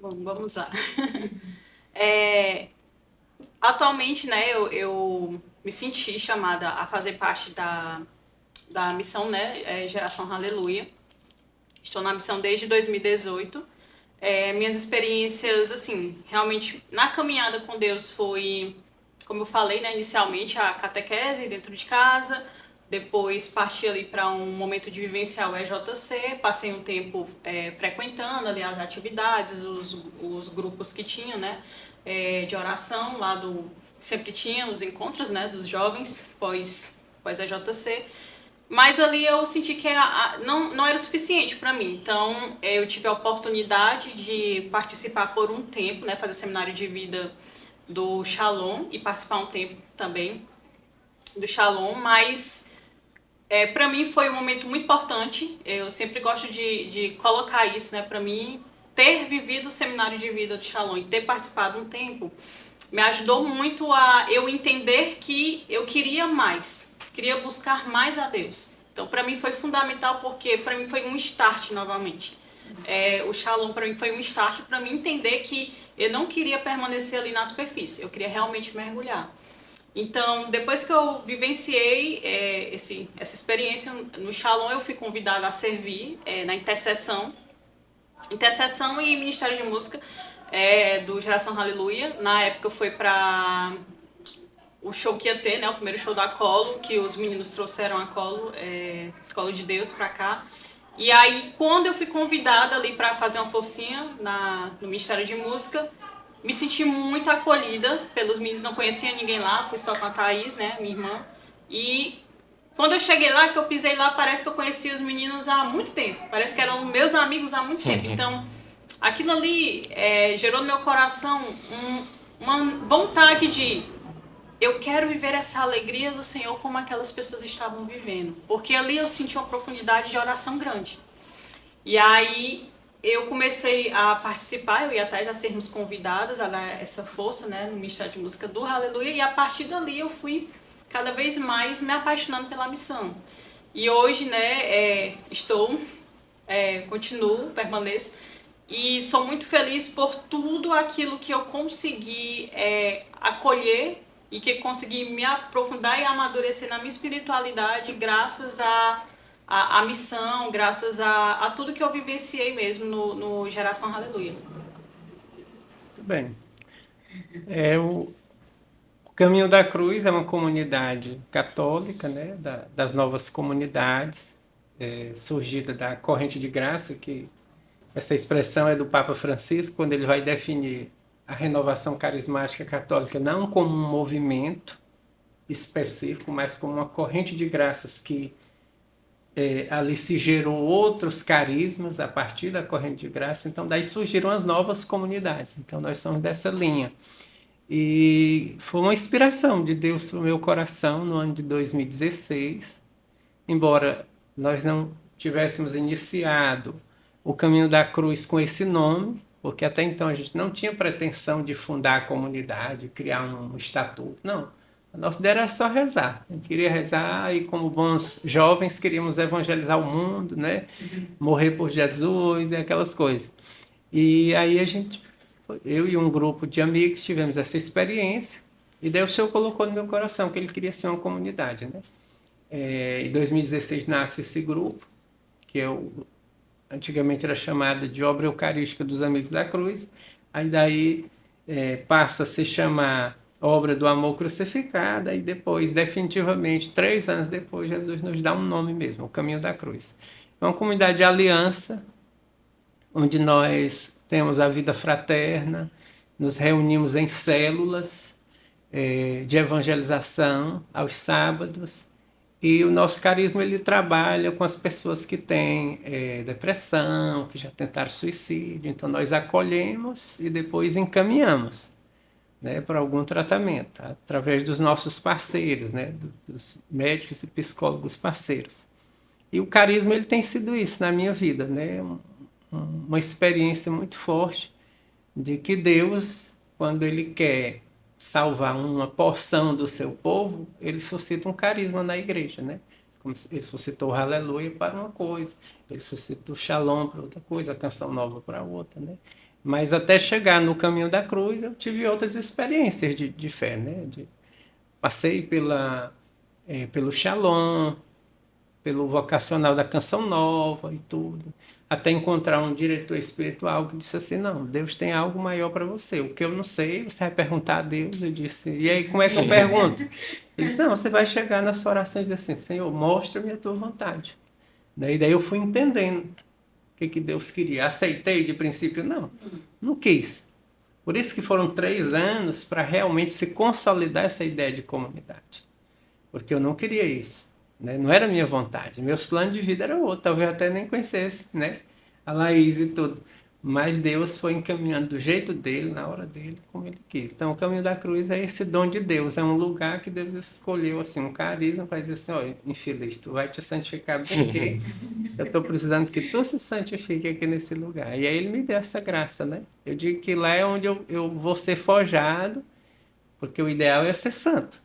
Bom, vamos lá. Atualmente, né, eu me senti chamada a fazer parte da missão, né, Geração Hallelujah. Estou na missão desde 2018. Minhas experiências, assim, realmente, na caminhada com Deus foi, como eu falei, né, inicialmente, a catequese dentro de casa, depois parti ali para um momento de vivenciar o EJC, passei um tempo frequentando ali as atividades, os grupos que tinham, né, de oração, sempre tinha os encontros, né, dos jovens pós EJC. Mas ali eu senti que não era o suficiente para mim. Então, eu tive a oportunidade de participar por um tempo, né, fazer o seminário de vida do Shalom e participar um tempo também do Shalom, mas para mim foi um momento muito importante. Eu sempre gosto de colocar isso, né, para mim ter vivido o seminário de vida do Shalom e ter participado um tempo me ajudou muito a eu entender que eu queria mais. Queria buscar mais a Deus. Então, para mim foi fundamental porque para mim foi um start novamente. O Shalom para mim foi um start para mim entender que eu não queria permanecer ali na superfície. Eu queria realmente mergulhar. Então, depois que eu vivenciei essa experiência no Shalom, eu fui convidada a servir na intercessão e Ministério de Música do Geração Hallelujah. Na época foi para o show que ia ter, né, o primeiro show da Colo, que os meninos trouxeram a Colo de Deus para cá. E aí, quando eu fui convidada ali para fazer uma forcinha no Ministério de Música, me senti muito acolhida pelos meninos, não conhecia ninguém lá, fui só com a Thaís, né, minha irmã. E quando eu cheguei lá, que eu pisei lá, parece que eu conhecia os meninos há muito tempo, parece que eram meus amigos há muito tempo. Então, aquilo ali gerou no meu coração uma vontade de eu quero viver essa alegria do Senhor como aquelas pessoas estavam vivendo. Porque ali eu senti uma profundidade de oração grande. E aí eu comecei a participar, eu e a Thais a sermos convidadas a dar essa força, né, no Ministério de Música do Hallelujah. E a partir dali eu fui cada vez mais me apaixonando pela missão. E hoje, né, continuo, permaneço. E sou muito feliz por tudo aquilo que eu consegui acolher e que consegui me aprofundar e amadurecer na minha espiritualidade graças à missão, graças a tudo que eu vivenciei mesmo no Geração Hallelujah. Muito bem. O Caminho da Cruz é uma comunidade católica, né, das novas comunidades, surgida da corrente de graça, que essa expressão é do Papa Francisco, quando ele vai definir a renovação carismática católica não como um movimento específico, mas como uma corrente de graças que ali se gerou outros carismas a partir da corrente de graça. Então, daí surgiram as novas comunidades. Então, nós somos dessa linha. E foi uma inspiração de Deus para o meu coração no ano de 2016. Embora nós não tivéssemos iniciado o Caminho da Cruz com esse nome, porque até então a gente não tinha pretensão de fundar a comunidade, criar um estatuto, não. A nossa ideia era só rezar. A gente queria rezar e, como bons jovens, queríamos evangelizar o mundo, né? Morrer por Jesus e aquelas coisas. E aí eu e um grupo de amigos tivemos essa experiência, e daí o Senhor colocou no meu coração que Ele queria ser uma comunidade, né? Em 2016 nasce esse grupo, que antigamente era chamado de Obra Eucarística dos Amigos da Cruz, aí daí passa a se chamar Obra do Amor Crucificado, e depois, definitivamente, 3 anos depois, Jesus nos dá um nome mesmo, o Caminho da Cruz. É uma comunidade de aliança, onde nós temos a vida fraterna, nos reunimos em células de evangelização aos sábados, e o nosso carisma ele trabalha com as pessoas que têm depressão, que já tentaram suicídio. Então nós acolhemos e depois encaminhamos, né, para algum tratamento, através dos nossos parceiros, né, dos médicos e psicólogos parceiros. E o carisma ele tem sido isso na minha vida, né, uma experiência muito forte de que Deus, quando Ele quer salvar uma porção do seu povo, Ele suscita um carisma na igreja, né? Como Ele suscitou o Aleluia para uma coisa, Ele suscitou o Shalom para outra coisa, a Canção Nova para outra, né? Mas até chegar no caminho da cruz, eu tive outras experiências de fé, né? Passei pelo Shalom, pelo vocacional da Canção Nova e tudo, até encontrar um diretor espiritual que disse assim, não, Deus tem algo maior para você, o que eu não sei, você vai perguntar a Deus. Eu disse, e aí como é que eu pergunto? Ele disse, não, você vai chegar na sua oração e dizer assim, Senhor, mostra-me a tua vontade. Daí eu fui entendendo o que Deus queria. Aceitei de princípio? Não quis. Por isso que foram 3 anos para realmente se consolidar essa ideia de comunidade, porque eu não queria isso. Né? Não era minha vontade. Meus planos de vida eram outros. Talvez eu até nem conhecesse, né, a Laís e tudo. Mas Deus foi encaminhando do jeito dele, na hora dele, como ele quis. Então, o caminho da cruz é esse dom de Deus. É um lugar que Deus escolheu, assim, um carisma para dizer assim, ó, infeliz, tu vai te santificar porque eu estou precisando que tu se santifique aqui nesse lugar. E aí ele me deu essa graça, né? Eu digo que lá é onde eu vou ser forjado, porque o ideal é ser santo.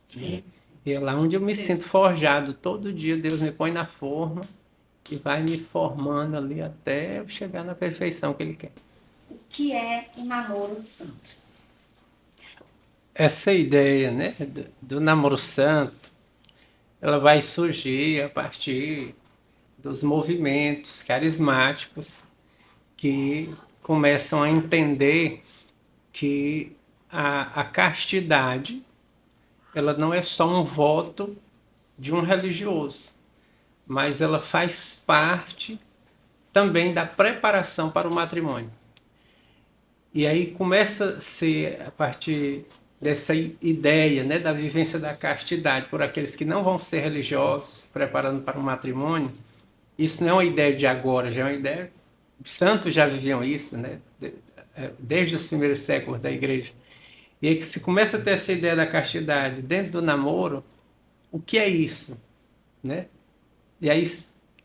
Sim. E é lá onde eu me sinto forjado. Todo dia Deus me põe na forma e vai me formando ali até eu chegar na perfeição que Ele quer. O que é um namoro santo? Essa ideia, né, do namoro santo, ela vai surgir a partir dos movimentos carismáticos que começam a entender que a castidade ela não é só um voto de um religioso, mas ela faz parte também da preparação para o matrimônio. E aí começa a ser, a partir dessa ideia, né, da vivência da castidade por aqueles que não vão ser religiosos, se preparando para o matrimônio, isso não é uma ideia de agora, já é uma ideia... Os santos já viviam isso, né, desde os primeiros séculos da igreja. E aí que se começa a ter essa ideia da castidade dentro do namoro, o que é isso? Né? E aí,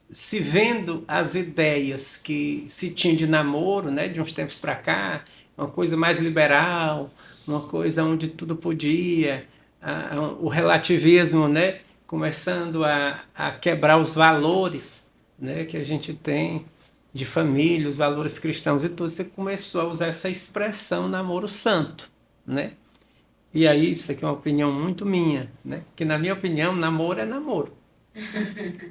se vendo as ideias que se tinha de namoro, né, de uns tempos para cá, uma coisa mais liberal, uma coisa onde tudo podia, o relativismo, né, começando a quebrar os valores, né, que a gente tem de família, os valores cristãos e tudo, você começou a usar essa expressão namoro santo. Né? E aí, isso aqui é uma opinião muito minha, né? Que na minha opinião, namoro é namoro.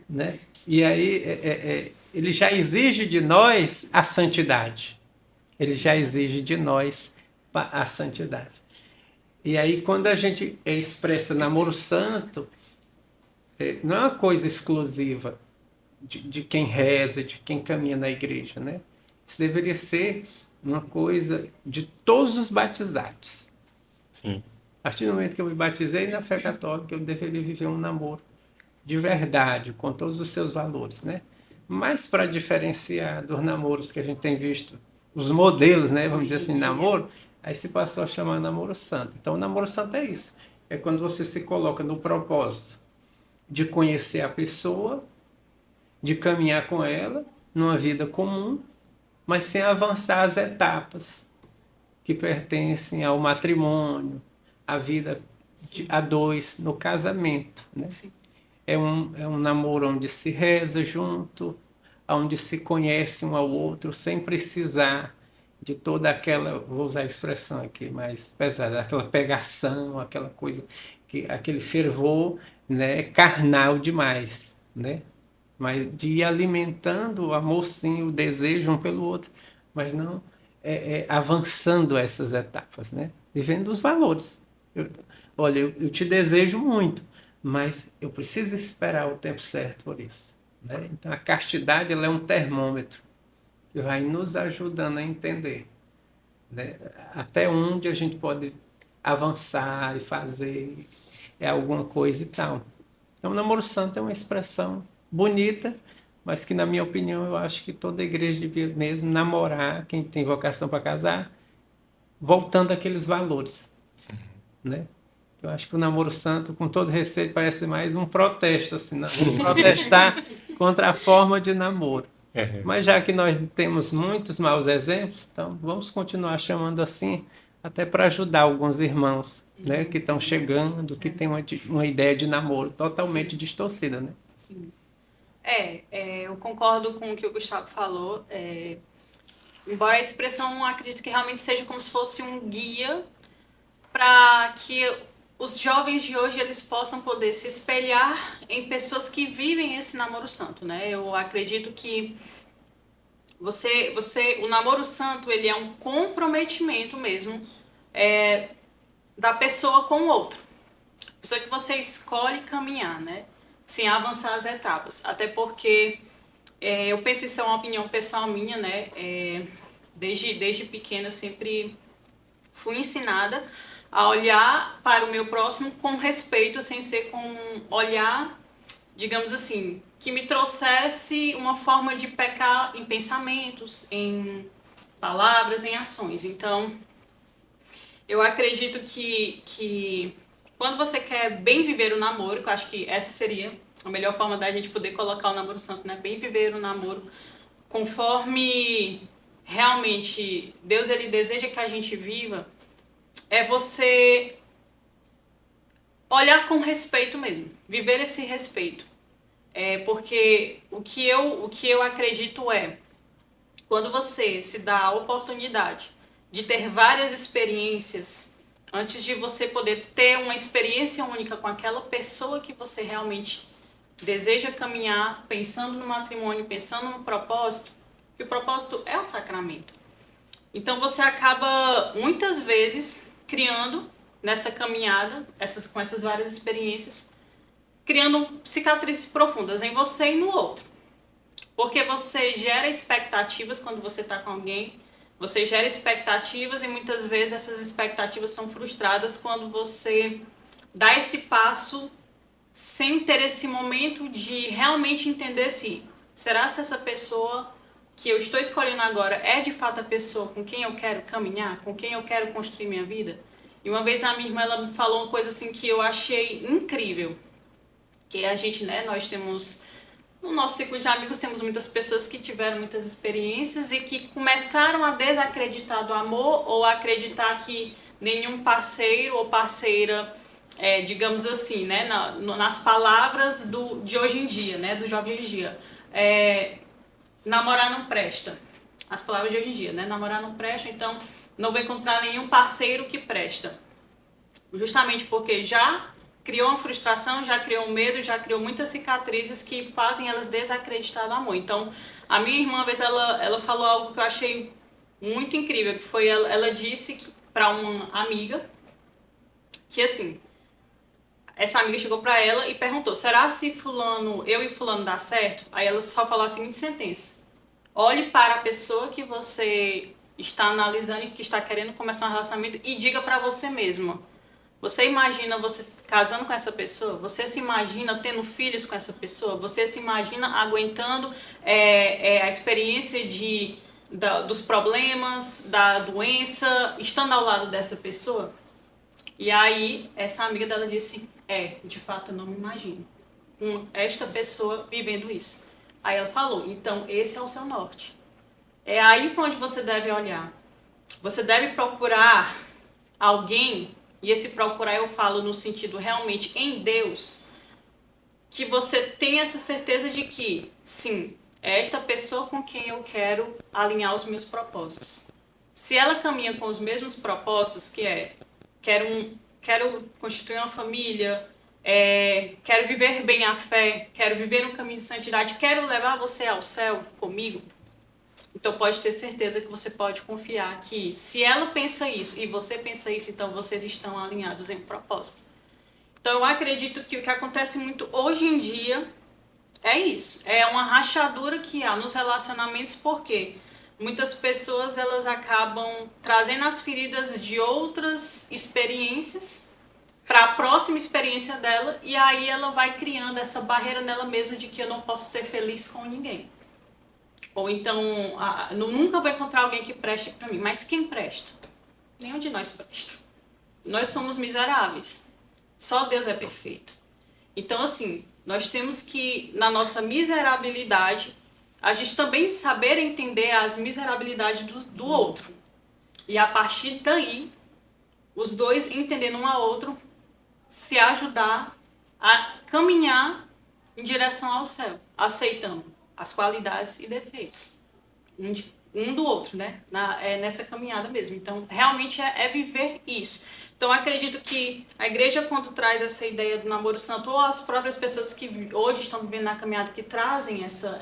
Né? E aí, ele já exige de nós a santidade. Ele já exige de nós a santidade. E aí, quando a gente expressa namoro santo, não é uma coisa exclusiva de quem reza, de quem caminha na igreja, né? Isso deveria ser uma coisa de todos os batizados. Sim. A partir do momento que eu me batizei na fé católica, eu deveria viver um namoro de verdade, com todos os seus valores, né? Mas para diferenciar dos namoros que a gente tem visto, os modelos, né, vamos dizer assim, namoro, aí se passou a chamar namoro santo. Então, o namoro santo é isso. É quando você se coloca no propósito de conhecer a pessoa, de caminhar com ela, numa vida comum, mas sem avançar as etapas que pertencem ao matrimônio, à vida a dois, no casamento. Né? É um namoro onde se reza junto, onde se conhece um ao outro, sem precisar de toda aquela, vou usar a expressão aqui mais pesada, aquela pegação, aquela coisa, aquele fervor, né, carnal demais, né? Mas de ir alimentando o amor, sim, o desejo um pelo outro, mas não avançando essas etapas, né? Vivendo os valores. Olha, eu te desejo muito, mas eu preciso esperar o tempo certo por isso, né? Então a castidade ela é um termômetro que vai nos ajudando a entender, né? Até onde a gente pode avançar e fazer alguma coisa e tal. Então, o namoro santo é uma expressão bonita, mas que, na minha opinião, eu acho que toda igreja devia mesmo namorar, quem tem vocação para casar, voltando àqueles valores, né? Eu acho que o namoro santo, com todo respeito, parece mais um protesto, assim, né? Protestar contra a forma de namoro. Mas já que nós temos muitos maus exemplos, então vamos continuar chamando assim, até para ajudar alguns irmãos, né, que estão chegando, que têm uma ideia de namoro totalmente distorcida, né? Sim. Eu concordo com o que o Gustavo falou. Embora a expressão, acredito que realmente seja como se fosse um guia para que os jovens de hoje eles possam poder se espelhar em pessoas que vivem esse namoro santo, né? Eu acredito que o namoro santo ele é um comprometimento mesmo da pessoa com o outro. Pessoa que você escolhe caminhar, né? Sem avançar as etapas. Até porque eu penso isso é uma opinião pessoal minha, né? Desde pequena eu sempre fui ensinada a olhar para o meu próximo com respeito, sem ser com um olhar, digamos assim, que me trouxesse uma forma de pecar em pensamentos, em palavras, em ações. Então, eu acredito que quando você quer bem viver o namoro, que eu acho que essa seria a melhor forma da gente poder colocar o namoro santo, né? Bem viver o namoro conforme realmente Deus ele deseja que a gente viva, é você olhar com respeito mesmo, viver esse respeito. Porque o que eu acredito quando você se dá a oportunidade de ter várias experiências, antes de você poder ter uma experiência única com aquela pessoa que você realmente deseja caminhar, pensando no matrimônio, pensando no propósito, que o propósito é o sacramento. Então você acaba muitas vezes criando nessa caminhada, com essas várias experiências, criando cicatrizes profundas em você e no outro. Porque você gera expectativas quando você está com alguém, você gera expectativas e muitas vezes essas expectativas são frustradas quando você dá esse passo sem ter esse momento de realmente entender se será se essa pessoa que eu estou escolhendo agora é de fato a pessoa com quem eu quero caminhar, com quem eu quero construir minha vida. E uma vez a minha irmã ela me falou uma coisa assim que eu achei incrível, que a gente, né, nós temos no nosso ciclo de amigos temos muitas pessoas que tiveram muitas experiências e que começaram a desacreditar do amor ou a acreditar que nenhum parceiro ou parceira, digamos assim, né, nas palavras de hoje em dia, né, do jovem hoje em dia, namorar não presta. As palavras de hoje em dia, né, namorar não presta, então não vou encontrar nenhum parceiro que presta. Justamente porque já criou uma frustração, já criou um medo, já criou muitas cicatrizes que fazem elas desacreditar do amor. Então, a minha irmã, uma vez, ela falou algo que eu achei muito incrível, que foi, ela disse para uma amiga, que assim, essa amiga chegou para ela e perguntou, será se eu e fulano dá certo? Aí ela só falou a seguinte sentença, olhe para a pessoa que você está analisando e que está querendo começar um relacionamento e diga para você mesma, você imagina você casando com essa pessoa? Você se imagina tendo filhos com essa pessoa? Você se imagina aguentando a experiência dos problemas, da doença, estando ao lado dessa pessoa? E aí, essa amiga dela disse, de fato, eu não me imagino com esta pessoa vivendo isso. Aí ela falou, então esse é o seu norte. É aí para onde você deve olhar. Você deve procurar alguém, e esse procurar eu falo no sentido realmente em Deus, que você tenha essa certeza de que, sim, é esta pessoa com quem eu quero alinhar os meus propósitos. Se ela caminha com os mesmos propósitos, que é quero constituir uma família, quero viver bem a fé, quero viver um caminho de santidade, quero levar você ao céu comigo, então pode ter certeza que você pode confiar que se ela pensa isso e você pensa isso, então vocês estão alinhados em um propósito. Então eu acredito que o que acontece muito hoje em dia é isso, é uma rachadura que há nos relacionamentos, porque muitas pessoas elas acabam trazendo as feridas de outras experiências para a próxima experiência dela, e aí ela vai criando essa barreira nela mesma de que eu não posso ser feliz com ninguém. Ou então, nunca vou encontrar alguém que preste para mim. Mas quem presta? Nenhum de nós presta. Nós somos miseráveis. Só Deus é perfeito. Então, assim, nós temos que, na nossa miserabilidade, a gente também saber entender as miserabilidades do outro. E a partir daí, os dois entendendo um ao outro, se ajudar a caminhar em direção ao céu, aceitando as qualidades e defeitos um do outro, né? Nessa caminhada mesmo. Então, realmente é viver isso. Então, acredito que a igreja, quando traz essa ideia do namoro santo, ou as próprias pessoas que hoje estão vivendo na caminhada, que trazem essa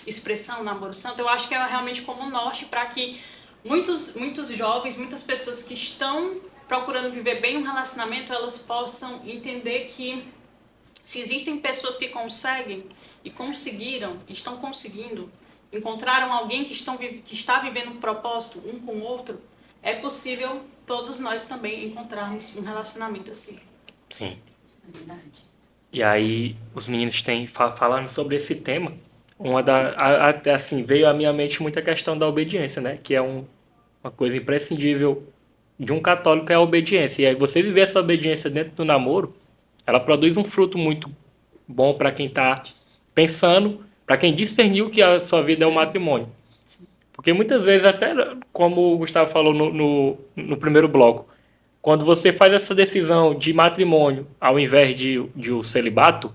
expressão namoro santo, eu acho que é realmente como um norte para que muitos jovens, muitas pessoas que estão procurando viver bem um relacionamento, elas possam entender que se existem pessoas que conseguem e conseguiram, estão conseguindo, encontraram alguém que está vivendo um propósito um com o outro, é possível todos nós também encontrarmos um relacionamento assim. Sim. É verdade. E aí, os meninos têm falando sobre esse tema. Assim, veio à minha mente muita questão da obediência, né? Que é uma coisa imprescindível de um católico, é a obediência. E aí, você viver essa obediência dentro do namoro, ela produz um fruto muito bom para quem está pensando, para quem discerniu que a sua vida é um matrimônio. Porque muitas vezes, até como o Gustavo falou no primeiro bloco, quando você faz essa decisão de matrimônio ao invés de o celibato,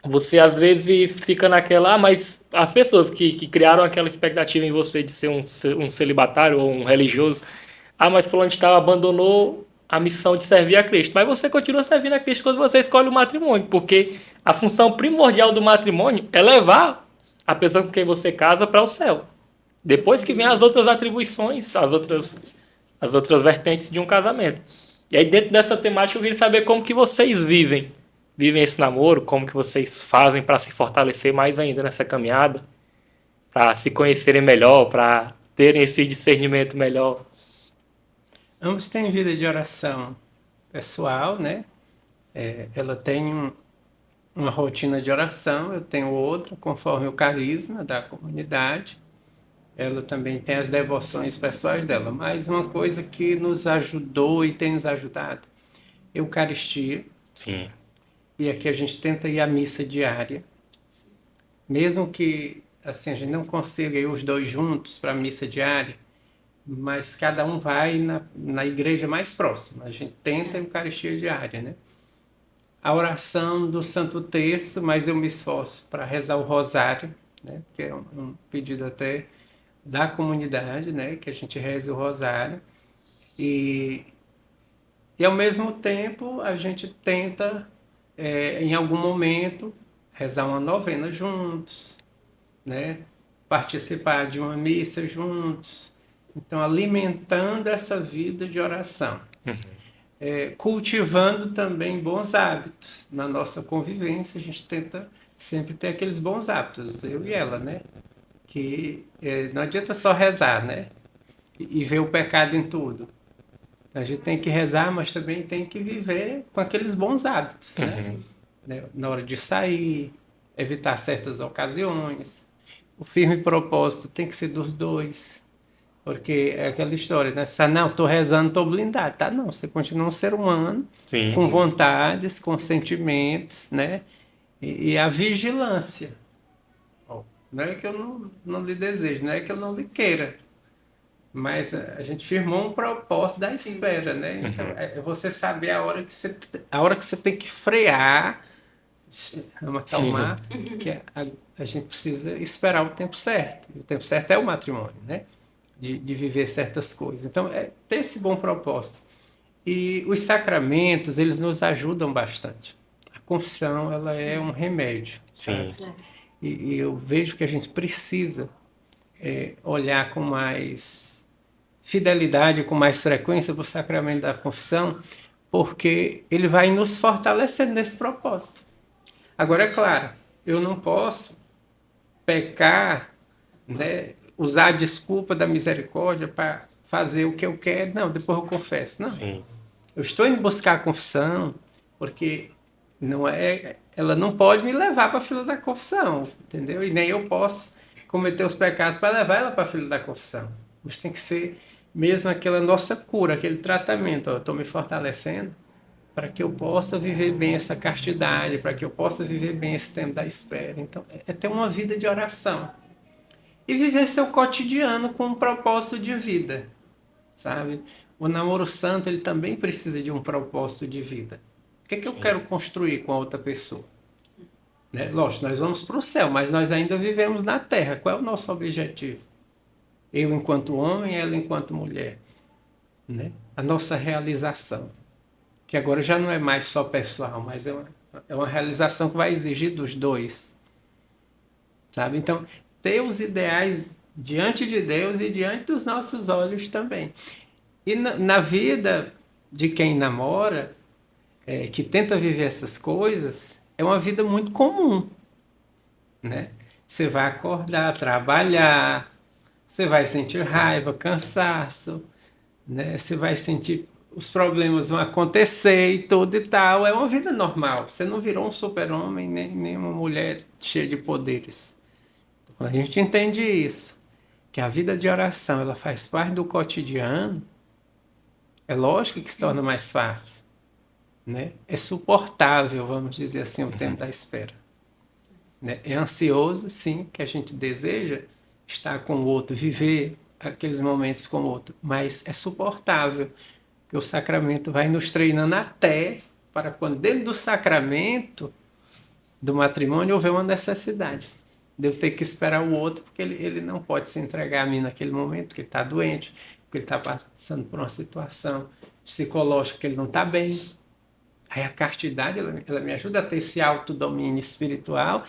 você às vezes fica naquela... mas as pessoas que criaram aquela expectativa em você de ser um celibatário ou um religioso, mas fulano de tal abandonou a missão de servir a Cristo. Mas você continua servindo a Cristo quando você escolhe o matrimônio, porque a função primordial do matrimônio é levar a pessoa com quem você casa para o céu. Depois que vem as outras atribuições, as outras vertentes de um casamento. E aí, dentro dessa temática, eu queria saber como que vocês vivem esse namoro, como que vocês fazem para se fortalecer mais ainda nessa caminhada, para se conhecerem melhor, para terem esse discernimento melhor. Ambos têm vida de oração pessoal, né? Ela tem uma rotina de oração, eu tenho outra, conforme o carisma da comunidade. Ela também tem as devoções pessoais dela. Mas uma coisa que nos ajudou e tem nos ajudado, Eucaristia. Sim. E aqui a gente tenta ir à missa diária. Mesmo que assim, a gente não consiga ir os dois juntos para a missa diária, mas cada um vai na igreja mais próxima. A gente tenta a Eucaristia diária, né? A oração do Santo Texto, mas eu me esforço para rezar o Rosário, né? Que é um pedido até da comunidade, né? Que a gente reze o Rosário. E ao mesmo tempo a gente tenta, em algum momento, rezar uma novena juntos, né? Participar de uma missa juntos. Então, alimentando essa vida de oração. Cultivando também bons hábitos. Na nossa convivência, a gente tenta sempre ter aqueles bons hábitos, eu e ela, né? Que não adianta só rezar, né? E ver o pecado em tudo. A gente tem que rezar, mas também tem que viver com aqueles bons hábitos, né? Na hora de sair, evitar certas ocasiões. O firme propósito tem que ser dos dois. Porque é aquela história, né? Você, não, estou rezando, estou blindado. Tá, não, você continua um ser humano, com vontades, com sentimentos, né? E a vigilância. Não é que eu não lhe desejo, não é que eu não lhe queira. Mas a gente firmou um propósito da espera, né? Então, é você saber a hora que você tem que frear, vamos acalmar, que a gente precisa esperar o tempo certo. O tempo certo é o matrimônio, né? de viver certas coisas. Então, é ter esse bom propósito. E os sacramentos, eles nos ajudam bastante. A confissão, ela é um remédio. Sim. Sabe? E eu vejo que a gente precisa olhar com mais fidelidade, com mais frequência para o sacramento da confissão, porque ele vai nos fortalecendo nesse propósito. Agora, é claro, eu não posso pecar, né, usar a desculpa da misericórdia para fazer o que eu quero. Não, depois eu confesso. Não. Sim. Eu estou indo buscar a confissão porque ela não pode me levar para a fila da confissão, entendeu? E nem eu posso cometer os pecados para levar ela para a fila da confissão. Mas tem que ser mesmo aquela nossa cura, aquele tratamento. Eu estou me fortalecendo para que eu possa viver bem essa castidade, para que eu possa viver bem esse tempo da espera. Então, é ter uma vida de oração. E viver seu cotidiano com um propósito de vida, sabe? O namoro santo, ele também precisa de um propósito de vida. O que é que eu quero construir com a outra pessoa? Né? Lógico, nós vamos para o céu, mas nós ainda vivemos na terra. Qual é o nosso objetivo? Eu enquanto homem, ela enquanto mulher. Né? A nossa realização. Que agora já não é mais só pessoal, mas é uma realização que vai exigir dos dois. Sabe? Então, ter os ideais diante de Deus e diante dos nossos olhos também. E na vida de quem namora, que tenta viver essas coisas, é uma vida muito comum. Né? Você vai acordar, trabalhar, você vai sentir raiva, cansaço, né? Você vai sentir os problemas vão acontecer e tudo e tal. É uma vida normal. Você não virou um super-homem nem uma mulher cheia de poderes. Quando a gente entende isso, que a vida de oração ela faz parte do cotidiano, é lógico que se torna mais fácil. Né? É suportável, vamos dizer assim, o tempo da espera. Né? É ansioso, sim, que a gente deseja estar com o outro, viver aqueles momentos com o outro, mas é suportável, que o sacramento vai nos treinando até para quando dentro do sacramento do matrimônio houver uma necessidade de eu ter que esperar o outro, porque ele não pode se entregar a mim naquele momento, porque ele está doente, porque ele está passando por uma situação psicológica que ele não está bem. Aí a castidade, ela me ajuda a ter esse autodomínio espiritual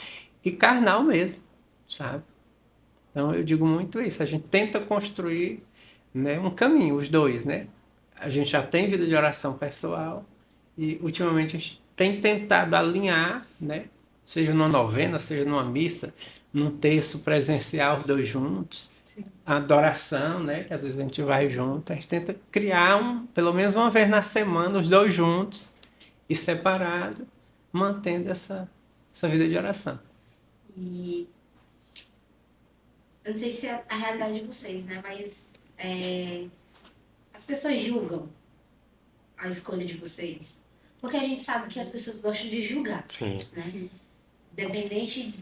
e carnal mesmo, sabe? Então eu digo muito isso, a gente tenta construir, né, um caminho, os dois, né? A gente já tem vida de oração pessoal e ultimamente a gente tem tentado alinhar, né? Seja numa novena, seja numa missa, num terço presencial, os dois juntos. Sim. A adoração, né? Que às vezes a gente vai junto, a gente tenta criar pelo menos uma vez na semana, os dois juntos e separado, mantendo essa vida de oração. E eu não sei se é a realidade de vocês, né? Mas as pessoas julgam a escolha de vocês. Porque a gente sabe que as pessoas gostam de julgar. Sim. Né? Sim. Independente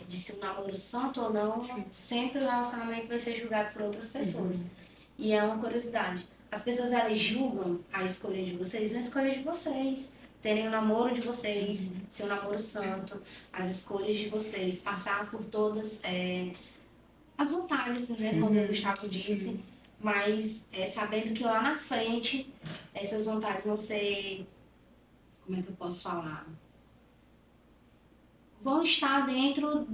de ser um namoro santo ou não, sim, sempre o relacionamento vai ser julgado por outras pessoas. Uhum. E é uma curiosidade. As pessoas, elas julgam a escolha de vocês, a escolha de vocês. Terem o namoro de vocês, ser um namoro santo, as escolhas de vocês, passar por todas as vontades, né? Sim. Como o Gustavo disse. Sim. Mas sabendo que lá na frente, essas vontades vão ser... Como é que eu posso falar? Vão estar dentro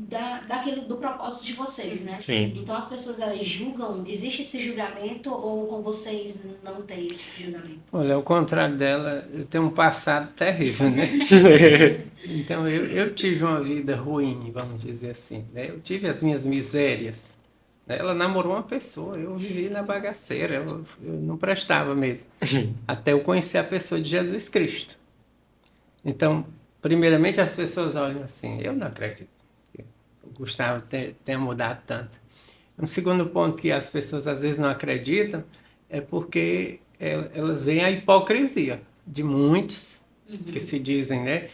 do propósito de vocês, sim, né? Sim. Então as pessoas, elas julgam, existe esse julgamento ou com vocês não tem esse julgamento? Olha, ao contrário dela, eu tenho um passado terrível, né? Então eu tive uma vida ruim, vamos dizer assim, né? Eu tive as minhas misérias. Ela namorou uma pessoa, eu vivi na bagaceira, eu não prestava mesmo. Até eu conhecer a pessoa de Jesus Cristo. Então, primeiramente as pessoas olham assim, eu não acredito que o Gustavo tenha mudado tanto. Um segundo ponto que as pessoas às vezes não acreditam é porque elas veem a hipocrisia de muitos, uhum, que se dizem, né?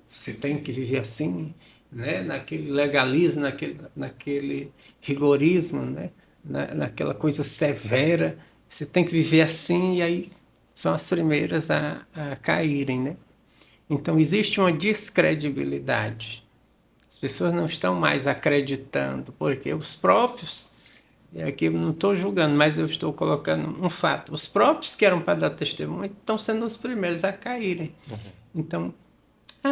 Você tem que viver assim, né? Naquele legalismo, naquele rigorismo, né? Naquela coisa severa. Você tem que viver assim e aí são as primeiras a caírem, né? Então, existe uma descredibilidade. As pessoas não estão mais acreditando, porque os próprios E aqui eu não estou julgando, mas eu estou colocando um fato. Os próprios que eram para dar testemunho estão sendo os primeiros a caírem. Então,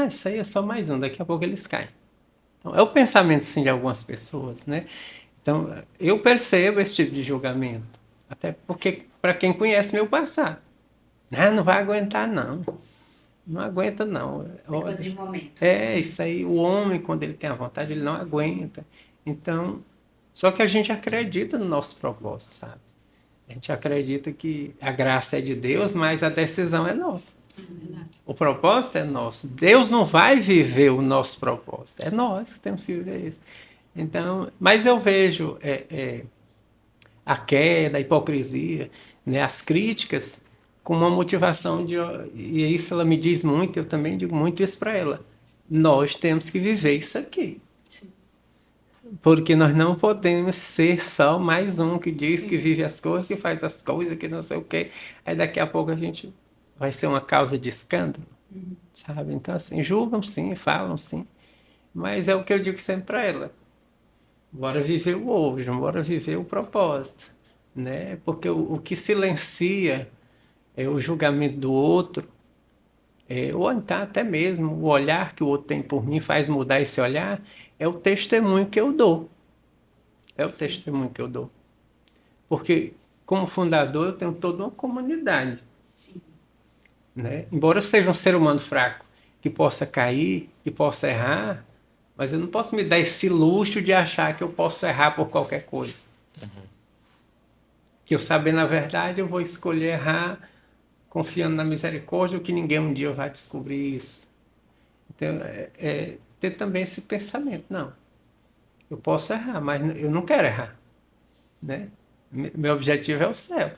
isso aí é só mais um, daqui a pouco eles caem. Então, é o pensamento, sim, de algumas pessoas, né? Então, eu percebo esse tipo de julgamento. Até porque, para quem conhece meu passado, não vai aguentar, não. Não aguenta, não. É coisa de momento. Isso aí, o homem, quando ele tem a vontade, ele não aguenta. Então, só que a gente acredita no nosso propósito, sabe? A gente acredita que a graça é de Deus, mas a decisão é nossa. O propósito é nosso. Deus não vai viver o nosso propósito. É nós que temos que viver isso. Então, mas eu vejo a queda, a hipocrisia, né, as críticas com uma motivação de... E isso ela me diz muito, eu também digo muito isso para ela. Nós temos que viver isso aqui. Sim. Porque nós não podemos ser só mais um que diz que vive as coisas, que faz as coisas, que não sei o quê. Aí daqui a pouco a gente vai ser uma causa de escândalo, sabe? Então, assim, julgam sim, falam sim. Mas é o que eu digo sempre para ela. Bora viver o hoje, bora viver o propósito, né? Porque o que silencia é o julgamento do outro, ou então até mesmo o olhar que o outro tem por mim faz mudar esse olhar, é o testemunho que eu dou. É o testemunho que eu dou. Porque, como fundador, eu tenho toda uma comunidade. Sim. Né? Embora eu seja um ser humano fraco, que possa cair, que possa errar, mas eu não posso me dar esse luxo de achar que eu posso errar por qualquer coisa. Que eu sabendo a verdade, eu vou escolher errar confiando na misericórdia, que ninguém um dia vai descobrir isso. Então, ter também esse pensamento. Não, eu posso errar, mas eu não quero errar. Né? Meu objetivo é o céu.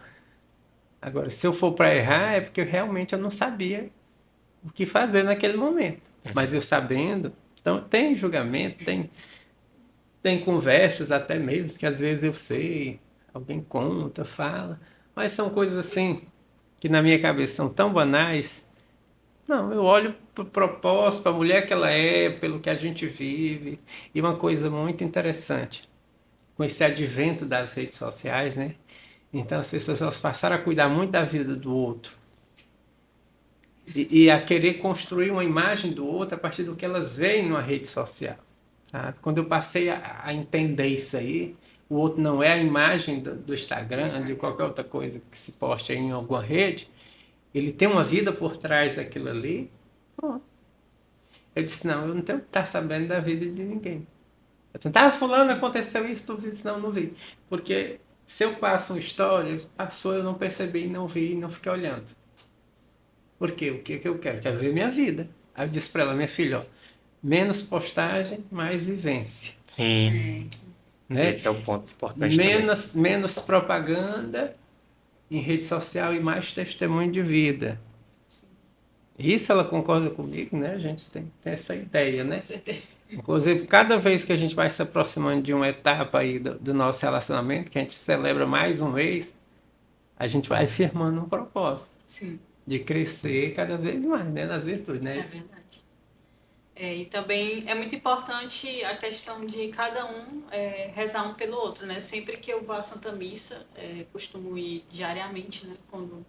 Agora, se eu for para errar, é porque realmente eu não sabia o que fazer naquele momento. Mas eu sabendo, então tem julgamento, tem conversas até mesmo, que às vezes eu sei, alguém conta, fala, mas são coisas assim, que na minha cabeça são tão banais. Não, eu olho para o propósito, para a mulher que ela é, pelo que a gente vive, e uma coisa muito interessante, com esse advento das redes sociais, né? Então as pessoas elas passaram a cuidar muito da vida do outro e a querer construir uma imagem do outro a partir do que elas veem numa rede social, sabe? Quando eu passei a entender isso aí, o outro não é a imagem do Instagram, de qualquer outra coisa que se poste em alguma rede, ele tem uma vida por trás daquilo ali. Pronto. Eu disse, não, eu não tenho que estar sabendo da vida de ninguém. Eu tentava, fulano, aconteceu isso, tu viu? Não, não vi. Porque se eu passo uma história, passou, eu não percebi, não vi, não fiquei olhando. Por quê? O que eu quero? Quero ver minha vida. Aí eu disse para ela, minha filha, ó, menos postagem, mais vivência. Sim, Né? esse é o ponto importante também. Menos propaganda em rede social e mais testemunho de vida. Isso ela concorda comigo, né? A gente tem essa ideia, né? Com certeza. Inclusive, cada vez que a gente vai se aproximando de uma etapa aí do nosso relacionamento, que a gente celebra mais um mês, a gente vai firmando um propósito. Sim. De crescer cada vez mais, né? Nas virtudes, né? É verdade. E também é muito importante a questão de cada um rezar um pelo outro, né? Sempre que eu vou à Santa Missa, costumo ir diariamente, né? Quando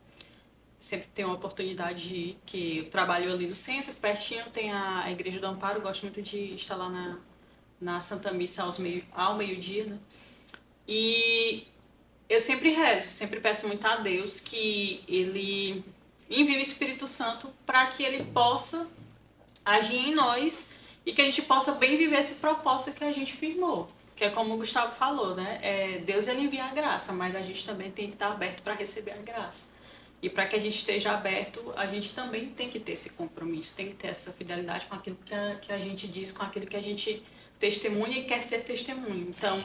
sempre tenho a oportunidade de ir, que eu trabalho ali no centro, pertinho tem a Igreja do Amparo, gosto muito de estar lá na Santa Missa ao meio-dia, né? E eu sempre rezo, sempre peço muito a Deus que Ele envie o Espírito Santo para que Ele possa agir em nós e que a gente possa bem viver esse propósito que a gente firmou. Que é como o Gustavo falou, né? Deus ele envia a graça, mas a gente também tem que estar aberto para receber a graça. E para que a gente esteja aberto, a gente também tem que ter esse compromisso, tem que ter essa fidelidade com aquilo que a gente diz, com aquilo que a gente testemunha e quer ser testemunho. Então,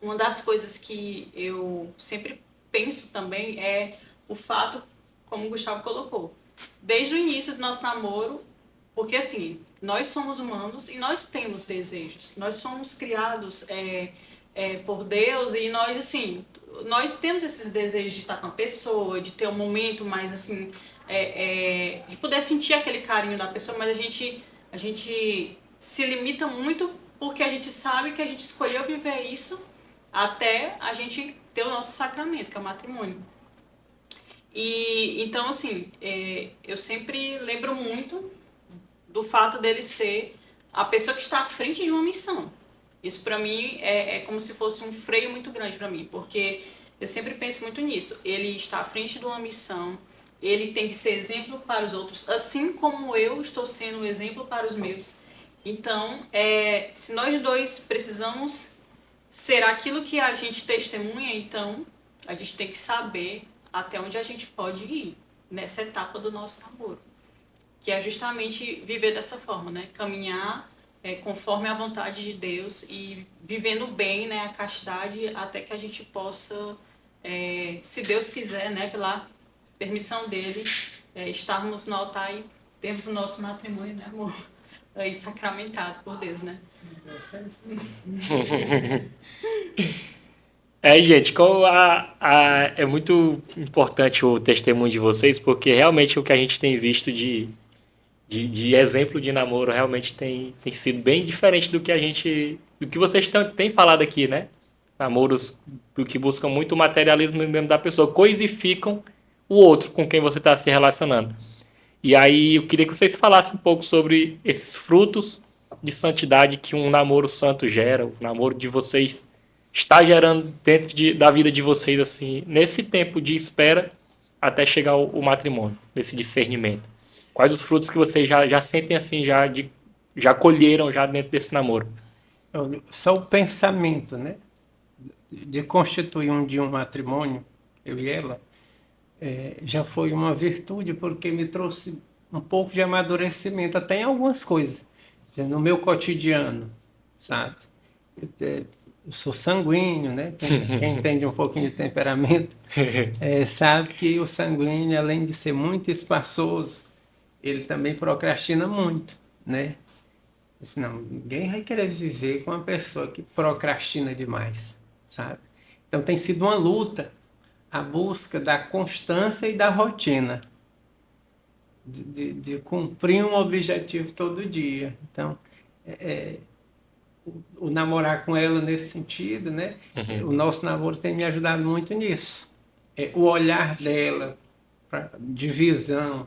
uma das coisas que eu sempre penso também é o fato, como o Gustavo colocou, desde o início do nosso namoro, porque assim, nós somos humanos e nós temos desejos, nós fomos criados por Deus e nós, assim, nós temos esses desejos de estar com a pessoa, de ter um momento mais assim, de poder sentir aquele carinho da pessoa, mas a gente se limita muito porque a gente sabe que a gente escolheu viver isso até a gente ter o nosso sacramento, que é o matrimônio. E então, assim, eu sempre lembro muito do fato dele ser a pessoa que está à frente de uma missão. Isso para mim é como se fosse um freio muito grande para mim, porque eu sempre penso muito nisso. Ele está à frente de uma missão, ele tem que ser exemplo para os outros, assim como eu estou sendo um exemplo para os meus. Então, se nós dois precisamos ser aquilo que a gente testemunha, então a gente tem que saber até onde a gente pode ir nessa etapa do nosso namoro, que é justamente viver dessa forma, né? Caminhar conforme a vontade de Deus e vivendo bem, né, a castidade, até que a gente possa, se Deus quiser, né, pela permissão dele, estarmos no altar e termos o nosso matrimônio, né, amor? Aí sacramentado por Deus, né? Gente, é muito importante o testemunho de vocês, porque realmente o que a gente tem visto de exemplo de namoro realmente tem sido bem diferente do que vocês têm falado aqui, né? Namoros do que buscam muito o materialismo mesmo da pessoa, coisificam o outro com quem você está se relacionando. E aí eu queria que vocês falassem um pouco sobre esses frutos de santidade que um namoro santo gera, o namoro de vocês está gerando dentro da vida de vocês, assim, nesse tempo de espera até chegar o matrimônio, nesse discernimento. Quais os frutos que vocês já sentem assim, já colheram já dentro desse namoro? Só o pensamento, né, de constituir um dia um matrimônio, eu e ela, já foi uma virtude, porque me trouxe um pouco de amadurecimento, até em algumas coisas, no meu cotidiano, sabe? Eu sou sanguíneo, né? Quem entende um pouquinho de temperamento sabe que o sanguíneo, além de ser muito espaçoso, ele também procrastina muito, né? Não, ninguém vai querer viver com uma pessoa que procrastina demais, sabe? Então tem sido uma luta a busca da constância e da rotina, de cumprir um objetivo todo dia. Então, o namorar com ela nesse sentido, né? O nosso namoro tem me ajudado muito nisso. O olhar dela, de visão,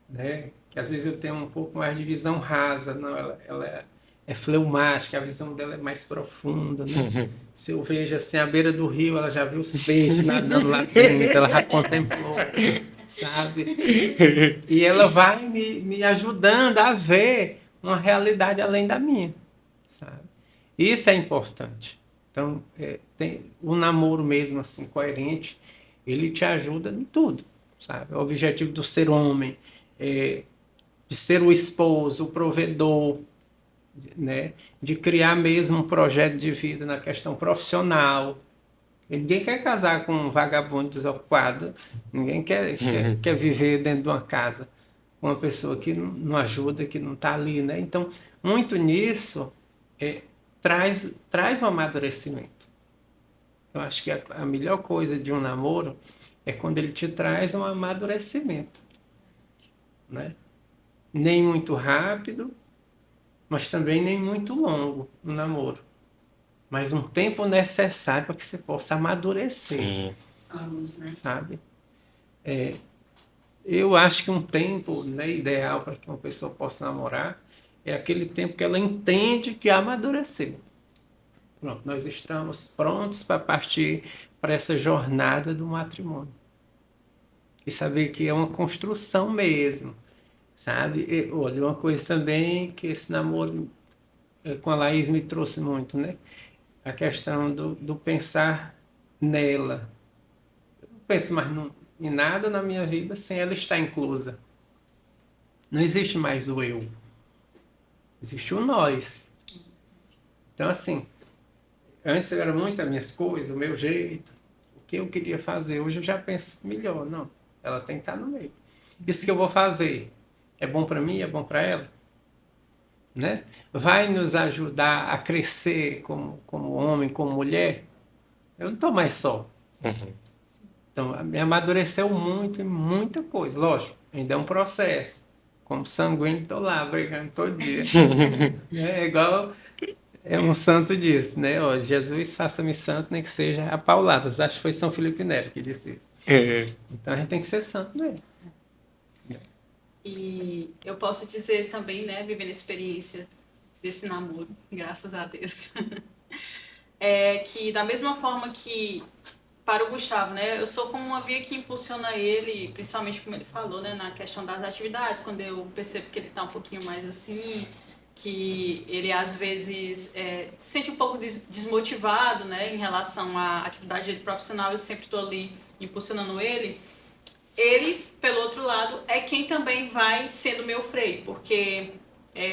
né? Que às vezes eu tenho um pouco mais de visão rasa, não, ela é fleumática, a visão dela é mais profunda, né? Se eu vejo assim à beira do rio, ela já viu os peixes nadando lá dentro, ela já contemplou, sabe? E ela vai me ajudando a ver uma realidade além da minha, sabe? Isso é importante. Então, o namoro mesmo assim, coerente, ele te ajuda em tudo, sabe? O objetivo do ser homem de ser o esposo, o provedor, né? De criar mesmo um projeto de vida na questão profissional. Ninguém quer casar com um vagabundo desocupado, ninguém quer viver dentro de uma casa com uma pessoa que não ajuda, que não está ali, né? Então, muito nisso traz um amadurecimento. Eu acho que a melhor coisa de um namoro é quando ele te traz um amadurecimento, né? Nem muito rápido, mas também nem muito longo o namoro. Mas um tempo necessário para que você possa amadurecer. Sim. Anos, né? Sabe? Eu acho que um tempo, né, ideal para que uma pessoa possa namorar é aquele tempo que ela entende que amadureceu. Pronto, nós estamos prontos para partir para essa jornada do matrimônio. E saber que é uma construção mesmo, sabe? Olha, uma coisa também que esse namoro com a Laís me trouxe muito, né? A questão do pensar nela. Eu não penso mais em nada na minha vida sem ela estar inclusa. Não existe mais o eu. Existe o nós. Então, assim, antes era muito as minhas coisas, o meu jeito, o que eu queria fazer. Hoje eu já penso melhor. Não, ela tem que estar no meio. Isso que eu vou fazer é bom para mim, é bom para ela? Né? Vai nos ajudar a crescer como homem, como mulher? Eu não estou mais só. Então, me amadureceu muito em muita coisa. Lógico, ainda é um processo. Como sanguíneo, estou lá brigando todo dia. É igual É um santo disso, né? Ó, Jesus, faça-me santo, nem que seja a pauladas. Acho que foi São Filipe Neri que disse isso. Então a gente tem que ser santo, né? E eu posso dizer também, né, vivendo a experiência desse namoro, graças a Deus, que da mesma forma que para o Gustavo, né, eu sou como uma via que impulsiona ele, principalmente como ele falou, né, na questão das atividades, quando eu percebo que ele está um pouquinho mais assim, que ele às vezes se sente um pouco desmotivado, né, em relação à atividade dele profissional, eu sempre estou ali impulsionando ele. Ele, pelo outro lado, é quem também vai sendo meu freio, porque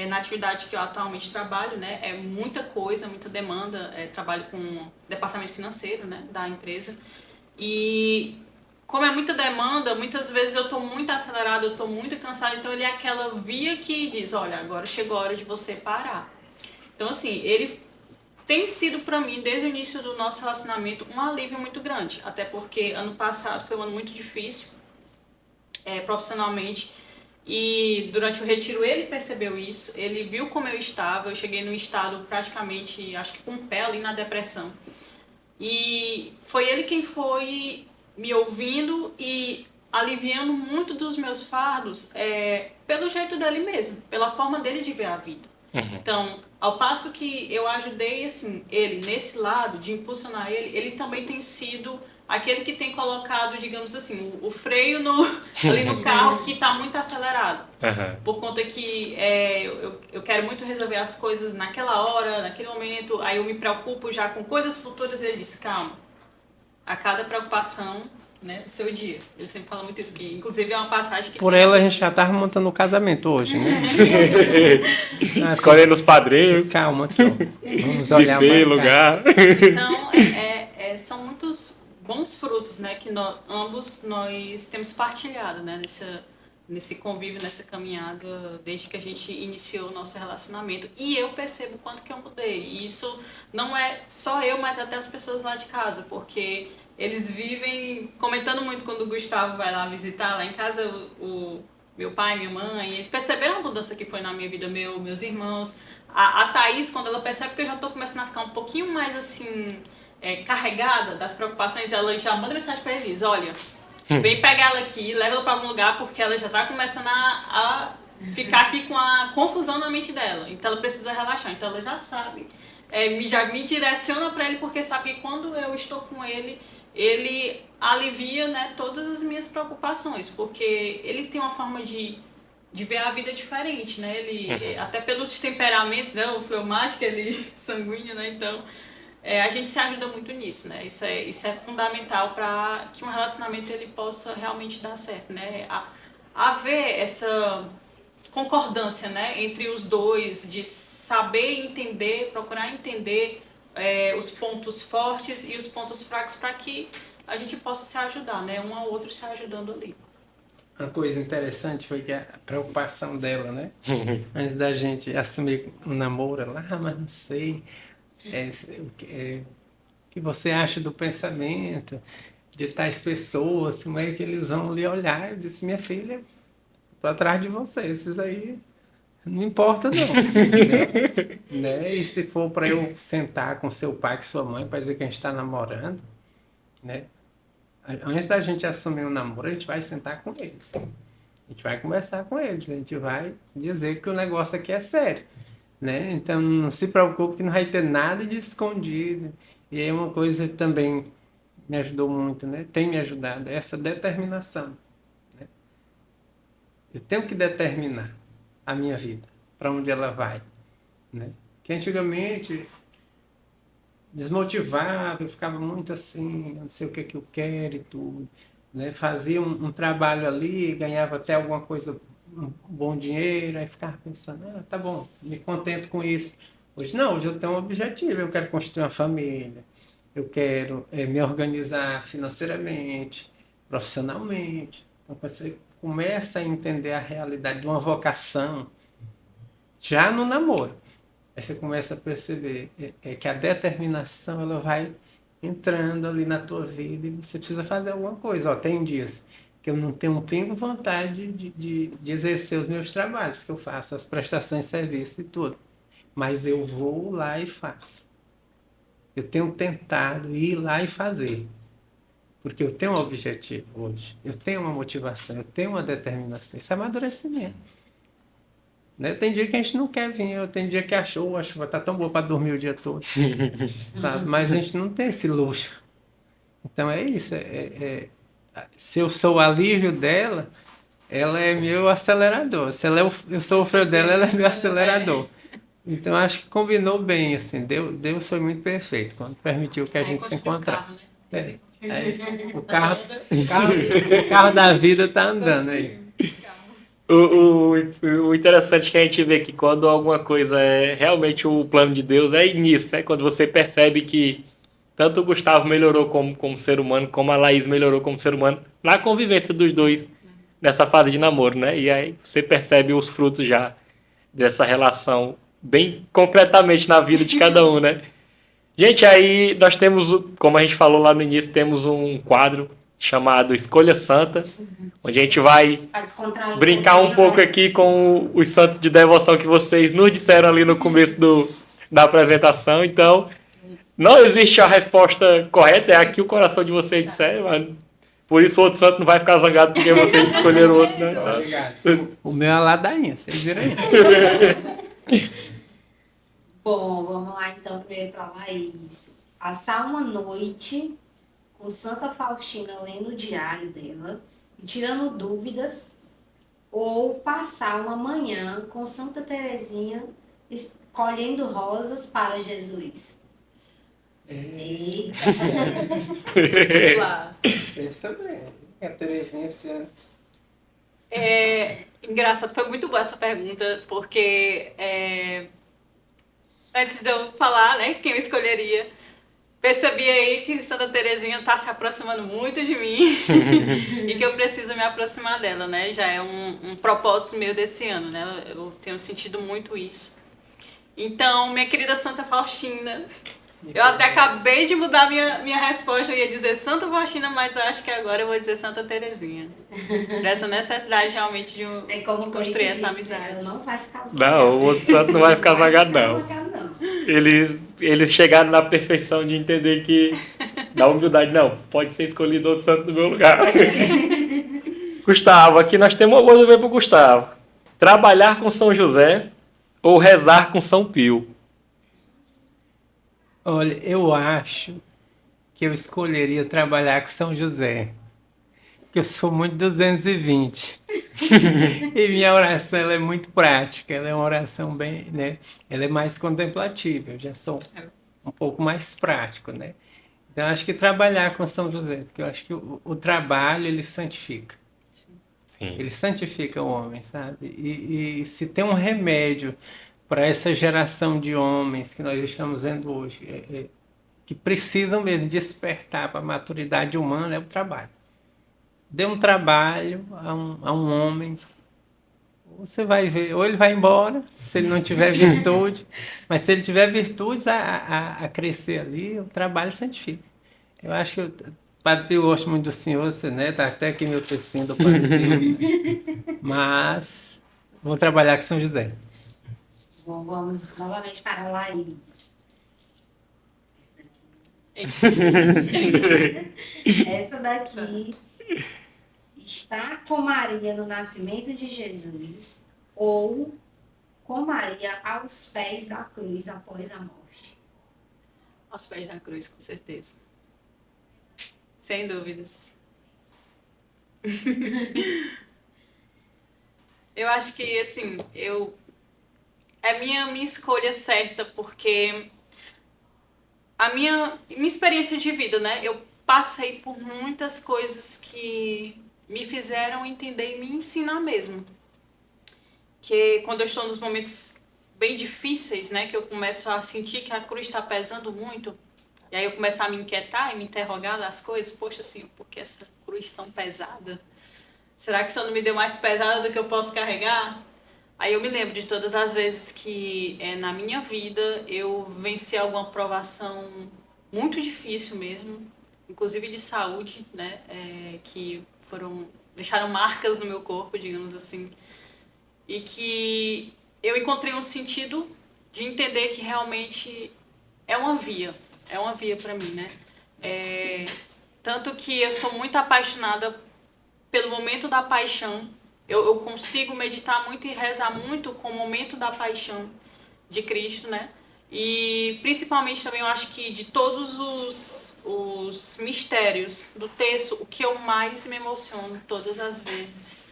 na atividade que eu atualmente trabalho, né, é muita coisa, muita demanda, trabalho com o departamento financeiro, né, da empresa, e como é muita demanda, muitas vezes eu estou muito acelerada, eu estou muito cansada, então ele é aquela via que diz, olha, agora chegou a hora de você parar. Então, assim, ele tem sido para mim, desde o início do nosso relacionamento, um alívio muito grande, até porque ano passado foi um ano muito difícil, profissionalmente, e durante o retiro ele percebeu isso, ele viu como eu estava, eu cheguei num estado praticamente, acho que com o pé ali na depressão, e foi ele quem foi me ouvindo e aliviando muito dos meus fardos, pelo jeito dele mesmo, pela forma dele de ver a vida. Então, ao passo que eu ajudei assim, ele nesse lado de impulsionar ele também tem sido aquele que tem colocado, digamos assim, o freio ali no carro que está muito acelerado. Por conta que eu quero muito resolver as coisas naquela hora, naquele momento, aí eu me preocupo já com coisas futuras e ele diz, calma, a cada preocupação, né, o seu dia. Ele sempre fala muito isso, que inclusive é uma passagem que... Por ela a gente já estava montando o casamento hoje, né? Escolhendo os padrinhos. Calma aqui, ó. Vamos olhar buffet, mais lugar. Então, são muitos bons frutos, né, que ambos nós temos partilhado, né, nesse convívio, nessa caminhada, desde que a gente iniciou o nosso relacionamento. E eu percebo o quanto que eu mudei. E isso não é só eu, mas até as pessoas lá de casa, porque eles vivem comentando muito quando o Gustavo vai lá visitar. Lá em casa, o meu pai, minha mãe, eles perceberam a mudança que foi na minha vida, meus irmãos. A Thaís, quando ela percebe que eu já estou começando a ficar um pouquinho mais assim, carregada das preocupações, ela já manda mensagem para eles, olha, vem pegar ela aqui, leva ela para algum lugar, porque ela já está começando a ficar aqui com a confusão na mente dela. Então ela precisa relaxar. Então ela já sabe, já me direciona para ele, porque sabe que quando eu estou com ele, ele alivia, né, todas as minhas preocupações, porque ele tem uma forma de ver a vida diferente, né? Ele, até pelos temperamentos, né? O fleumático, ele sanguíneo, né? Então, a gente se ajuda muito nisso, né? Isso é fundamental para que um relacionamento ele possa realmente dar certo, né? Haver essa concordância, né? Entre os dois, de saber entender, procurar entender os pontos fortes e os pontos fracos para que a gente possa se ajudar, né? Um ao outro se ajudando ali. Uma coisa interessante foi que a preocupação dela, né? Antes da gente assumir um namoro, ela, mas não sei o que você acha do pensamento de tais pessoas, como é que eles vão lhe olhar? Eu disse, minha filha, tô atrás de você, esses aí não importa não. né? E se for para eu sentar com seu pai, com sua mãe, para dizer que a gente está namorando, né? Antes da gente assumir um namoro, a gente vai sentar com eles. A gente vai conversar com eles. A gente vai dizer que o negócio aqui é sério. Né? Então, não se preocupe que não vai ter nada de escondido. E é uma coisa que também me ajudou muito, né? Tem me ajudado, essa determinação. Né? Eu tenho que determinar a minha vida, para onde ela vai. Né? Que antigamente... desmotivava, eu ficava muito assim, não sei o que eu quero e tudo. Né? Fazia um trabalho ali, ganhava até alguma coisa, um bom dinheiro, aí ficava pensando, tá bom, me contento com isso. Hoje não, hoje eu tenho um objetivo, eu quero construir uma família, eu quero me organizar financeiramente, profissionalmente. Então você começa a entender a realidade de uma vocação já no namoro. Aí você começa a perceber que a determinação ela vai entrando ali na tua vida e você precisa fazer alguma coisa. Ó, tem dias que eu não tenho um pingo vontade de exercer os meus trabalhos que eu faço, as prestações de serviço e tudo. mas eu vou lá e faço. Eu tenho tentado ir lá e fazer, porque eu tenho um objetivo hoje, eu tenho uma motivação, eu tenho uma determinação. Isso é amadurecimento. Né? Tem dia que a gente não quer vir, tem dia que achou a chuva tá tão boa para dormir o dia todo, sabe? Mas a gente não tem esse luxo. Então é isso. Se eu sou o alívio dela, ela é meu acelerador. Se eu sou o freio dela, ela é meu acelerador. Então acho que combinou bem, assim. Deus foi muito perfeito quando permitiu que a gente se encontrasse. O carro da vida tá andando aí. O interessante é que a gente vê que quando alguma coisa é realmente o plano de Deus, é nisso, né? Quando você percebe que tanto o Gustavo melhorou como ser humano, como a Laís melhorou como ser humano, na convivência dos dois nessa fase de namoro, né? E aí você percebe os frutos já dessa relação bem concretamente na vida de cada um, né? Gente, aí nós temos, como a gente falou lá no início, temos um quadro chamado Escolha Santa, onde a gente vai Pra descontrair brincar um pouco aqui com os santos de devoção que vocês nos disseram ali no começo da apresentação. Então, não existe a resposta correta, é aqui o coração de vocês disseram, mano. Por isso o outro santo não vai ficar zangado porque vocês escolheram o outro, né? O meu é a ladainha, vocês viram aí? Bom, vamos lá então primeiro para Laís. Passar uma noite com Santa Faustina lendo o diário dela e tirando dúvidas, ou passar uma manhã com Santa Teresinha colhendo rosas para Jesus. Eita. Vamos lá. Pensa bem. A Terezinha assim. Engraçado, foi muito boa essa pergunta, porque antes de eu falar, né, quem eu escolheria, percebi aí que Santa Terezinha está se aproximando muito de mim e que eu preciso me aproximar dela, né? Já é um propósito meu desse ano, né? Eu tenho sentido muito isso. Então, minha querida Santa Faustina, eu até acabei de mudar minha resposta, eu ia dizer Santa Faustina, mas eu acho que agora eu vou dizer Santa Terezinha. Essa necessidade realmente de construir essa amizade. Ela não vai ficar zangada. Não, o outro santo não vai ficar zangado, não. Eles chegaram na perfeição de entender que, da humildade, não, pode ser escolhido outro santo no meu lugar. Gustavo, aqui nós temos uma coisa bem para o Gustavo. Trabalhar com São José ou rezar com São Pio? Olha, eu acho que eu escolheria trabalhar com São José, porque eu sou muito 220. E minha oração ela é muito prática, ela é uma oração bem, né? Ela é mais contemplativa, eu já sou um pouco mais prático, né? Então, eu acho que trabalhar com São José, porque eu acho que o trabalho ele santifica. Sim. Ele santifica o homem, sabe? E se tem um remédio para essa geração de homens que nós estamos vendo hoje, que precisam mesmo despertar para a maturidade humana, é o trabalho. Dê um trabalho a um homem, você vai ver, ou ele vai embora, se ele não tiver virtude, mas se ele tiver virtudes a crescer ali, o trabalho santifica. Eu acho que Padre Pio, eu gosto muito do senhor, você, né? Tá até aqui meu textinho do Padre Pio, mas vou trabalhar com São José. Bom, vamos novamente para a Laís. Essa daqui está com Maria no nascimento de Jesus ou com Maria aos pés da cruz após a morte? Aos pés da cruz, com certeza. Sem dúvidas. Eu acho que, assim, é minha escolha certa, porque a minha experiência de vida, né? Eu passei por muitas coisas que me fizeram entender e me ensinar mesmo. Que quando eu estou nos momentos bem difíceis, né? Que eu começo a sentir que a cruz está pesando muito, e aí eu começo a me inquietar e me interrogar das coisas. Poxa, assim, por que essa cruz tão pesada? Será que isso não me deu mais pesada do que eu posso carregar? Aí eu me lembro de todas as vezes que na minha vida eu venci alguma provação muito difícil mesmo, inclusive de saúde, né? Que deixaram marcas no meu corpo, digamos assim. E que eu encontrei um sentido de entender que realmente é uma via para mim, né? Tanto que eu sou muito apaixonada pelo momento da paixão. Eu consigo meditar muito e rezar muito com o momento da paixão de Cristo, né? E principalmente também eu acho que de todos os mistérios do texto, o que eu mais me emociono todas as vezes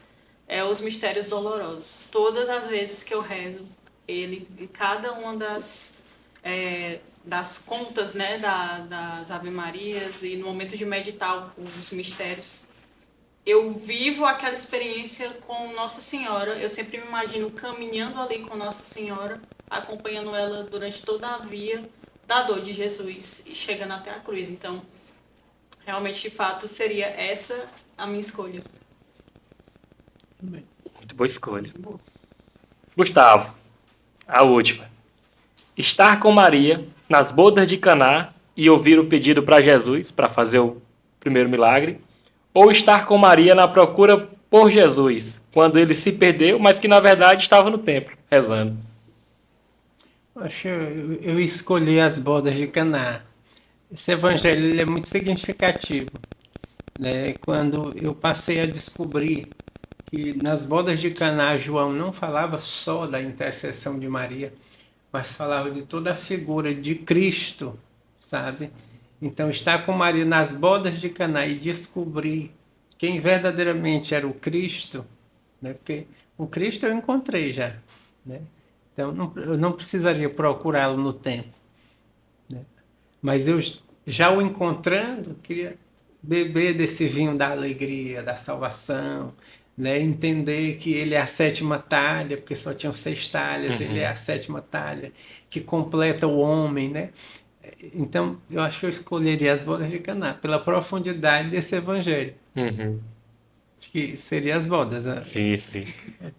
é os mistérios dolorosos. Todas as vezes que eu rezo ele, em cada uma das contas, né, das Ave Marias e no momento de meditar os mistérios, eu vivo aquela experiência com Nossa Senhora. Eu sempre me imagino caminhando ali com Nossa Senhora, acompanhando ela durante toda a via da dor de Jesus e chegando até a cruz. Então, realmente, de fato, seria essa a minha escolha. Muito boa escolha. Gustavo, a última. Estar com Maria nas bodas de Caná e ouvir o pedido para Jesus para fazer o primeiro milagre, ou estar com Maria na procura por Jesus, quando ele se perdeu, mas que na verdade estava no templo, rezando. Acho que eu escolhi as bodas de Caná. Esse evangelho ele é muito significativo, né? Quando eu passei a descobrir que nas bodas de Caná João não falava só da intercessão de Maria, mas falava de toda a figura de Cristo, sabe? Então, estar com Maria nas bodas de Caná e descobrir quem verdadeiramente era o Cristo, né? Porque o Cristo eu encontrei já, né? Então, eu não precisaria procurá-lo no templo, né? Mas eu já o encontrando, queria beber desse vinho da alegria, da salvação, né? Entender que ele é a sétima talha, porque só tinham 6 talhas, ele é a sétima talha, que completa o homem, né? Então, eu acho que eu escolheria as bodas de Caná, pela profundidade desse evangelho. Acho que seria as bodas, né? Sim, sim.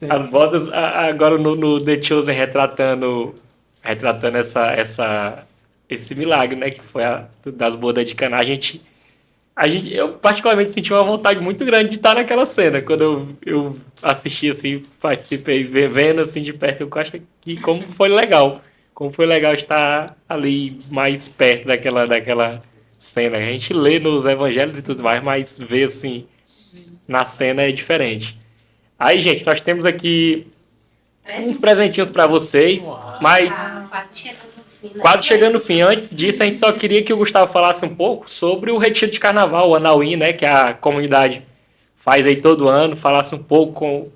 As bodas, agora no The Chosen retratando esse milagre, né? Que foi das bodas de Caná. Eu particularmente senti uma vontade muito grande de estar naquela cena. Quando eu assisti, assim, participei, vendo assim de perto, eu acho que como foi legal. Como foi legal estar ali mais perto daquela cena. A gente lê nos evangelhos e tudo mais, mas ver assim na cena é diferente. Aí, gente, nós temos aqui uns presentinhos para vocês, mas Quase chegando no fim. quase chegando no fim. Antes disso, a gente só queria que o Gustavo falasse um pouco sobre o Retiro de Carnaval, o Anauim, né, que a comunidade faz aí todo ano, falasse um pouco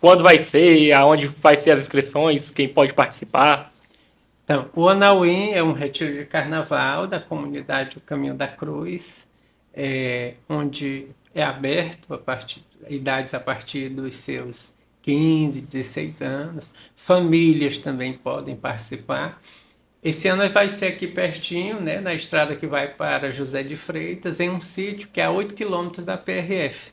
quando vai ser, aonde vai ser as inscrições, quem pode participar. Então, o Anauim é um retiro de carnaval da comunidade do Caminho da Cruz, onde é aberto idades a partir dos seus 15, 16 anos. Famílias também podem participar. Esse ano vai ser aqui pertinho, né, na estrada que vai para José de Freitas, em um sítio que é a 8 quilômetros da PRF.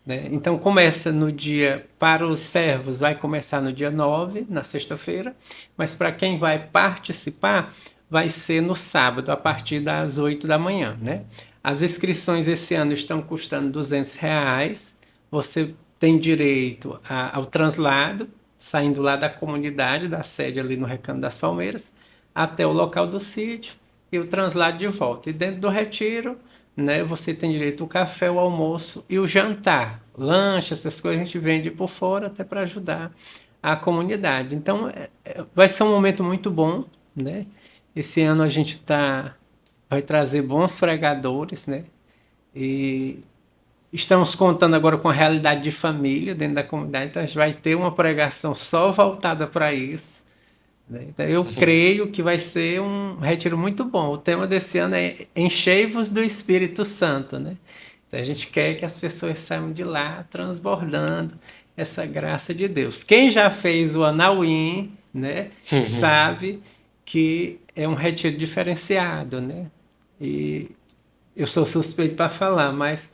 Né? Então começa no dia, para os servos vai começar no dia 9, na sexta-feira, mas para quem vai participar vai ser no sábado, a partir das 8 da manhã. Né? As inscrições esse ano estão custando R$200, você tem direito ao translado, saindo lá da comunidade, da sede ali no Recanto das Palmeiras, até o local do sítio e o translado de volta. E dentro do retiro, né, você tem direito ao café, o almoço e o jantar. Lanche, essas coisas a gente vende por fora até para ajudar a comunidade. Então, vai ser um momento muito bom, né? Esse ano a gente vai trazer bons pregadores, né? E estamos contando agora com a realidade de família dentro da comunidade, então a gente vai ter uma pregação só voltada para isso. Então, eu creio que vai ser um retiro muito bom. O tema desse ano é Enchei-vos do Espírito Santo, né? Então, a gente quer que as pessoas saiam de lá transbordando essa graça de Deus. Quem já fez o Anauim, né, sabe que é um retiro diferenciado, né? E eu sou suspeito para falar, mas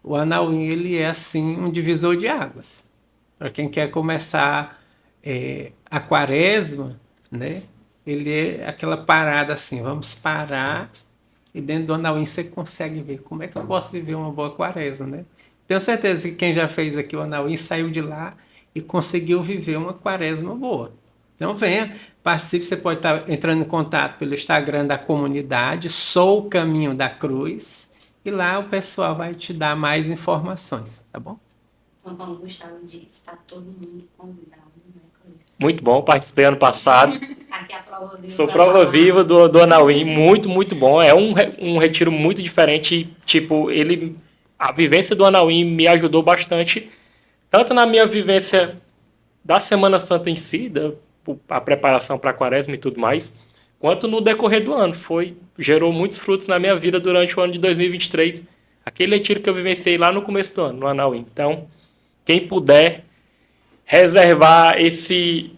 o Anauim ele é assim um divisor de águas. Para quem quer começar a quaresma, né? Ele é aquela parada assim, vamos parar e dentro do Anauim você consegue ver como é que eu posso viver uma boa quaresma, né? Tenho certeza que quem já fez aqui o Anauim saiu de lá e conseguiu viver uma quaresma boa, Então venha, participe, você pode estar entrando em contato pelo Instagram da comunidade, Sou o Caminho da Cruz, e lá o pessoal vai te dar mais informações, tá bom? Então, como o Gustavo disse, está todo mundo convidado, né, Cleiton? Muito bom, participei ano passado. Aqui é a prova viva. Sou pra prova falar. viva do Anauim, muito, muito bom. É um retiro muito diferente. Tipo, a vivência do Anauim me ajudou bastante, tanto na minha vivência da Semana Santa em si, a preparação para a Quaresma e tudo mais, quanto no decorrer do ano. Gerou muitos frutos na minha vida durante o ano de 2023. Aquele retiro que eu vivenciei lá no começo do ano, no Anauim. Então, quem puder reservar esses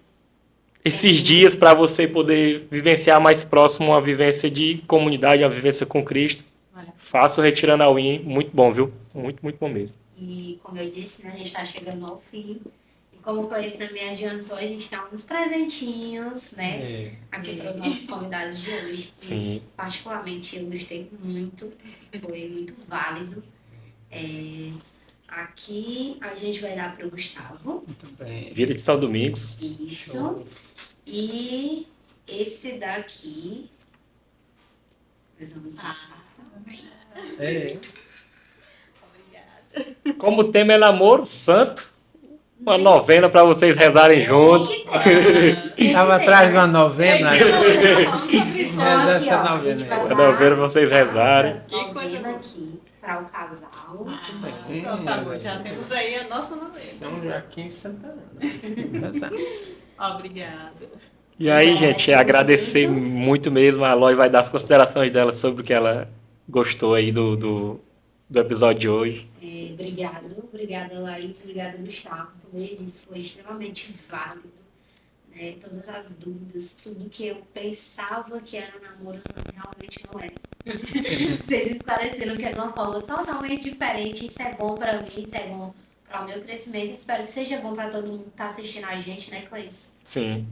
dias para você poder vivenciar mais próximo uma vivência de comunidade, uma vivência com Cristo, faça o Retiro Anauim, muito bom, viu? Muito, muito bom mesmo. E como eu disse, né, a gente está chegando ao fim. E como o Cleiton também adiantou, a gente tem alguns presentinhos, né? Aqui para os nossos convidados de hoje. Sim. E, particularmente, eu gostei muito. Foi muito válido. Aqui a gente vai dar para o Gustavo. Muito bem. Vida de São Domingos. Isso. Show. E esse daqui. Nós vamos É. Como o tema é namoro santo, uma novena para vocês rezarem junto. Estava atrás de uma novena. Falando sobre isso. Mas Então, essa aqui, ó, novena a gente vai aí. Uma dar novena pra vocês rezarem. essa Que coisa novena boa. aqui para o casal. Bem, Pronto, tá bom, já temos aí a nossa novena. São Joaquim e Santa Ana. Obrigada. E aí, gente, agradecer muito mesmo. A Loi vai dar as considerações dela sobre o que ela gostou aí do episódio de hoje. Obrigada, Laís, obrigada, Gustavo. Como ele disse, foi extremamente válido, né? Todas as dúvidas, tudo que eu pensava que era namoro, realmente não é. Vocês esclareceram que é de uma forma totalmente diferente. Isso é bom para mim, isso é bom para o meu crescimento. Espero que seja bom para todo mundo que está assistindo a gente, né, Cleiton? Sim.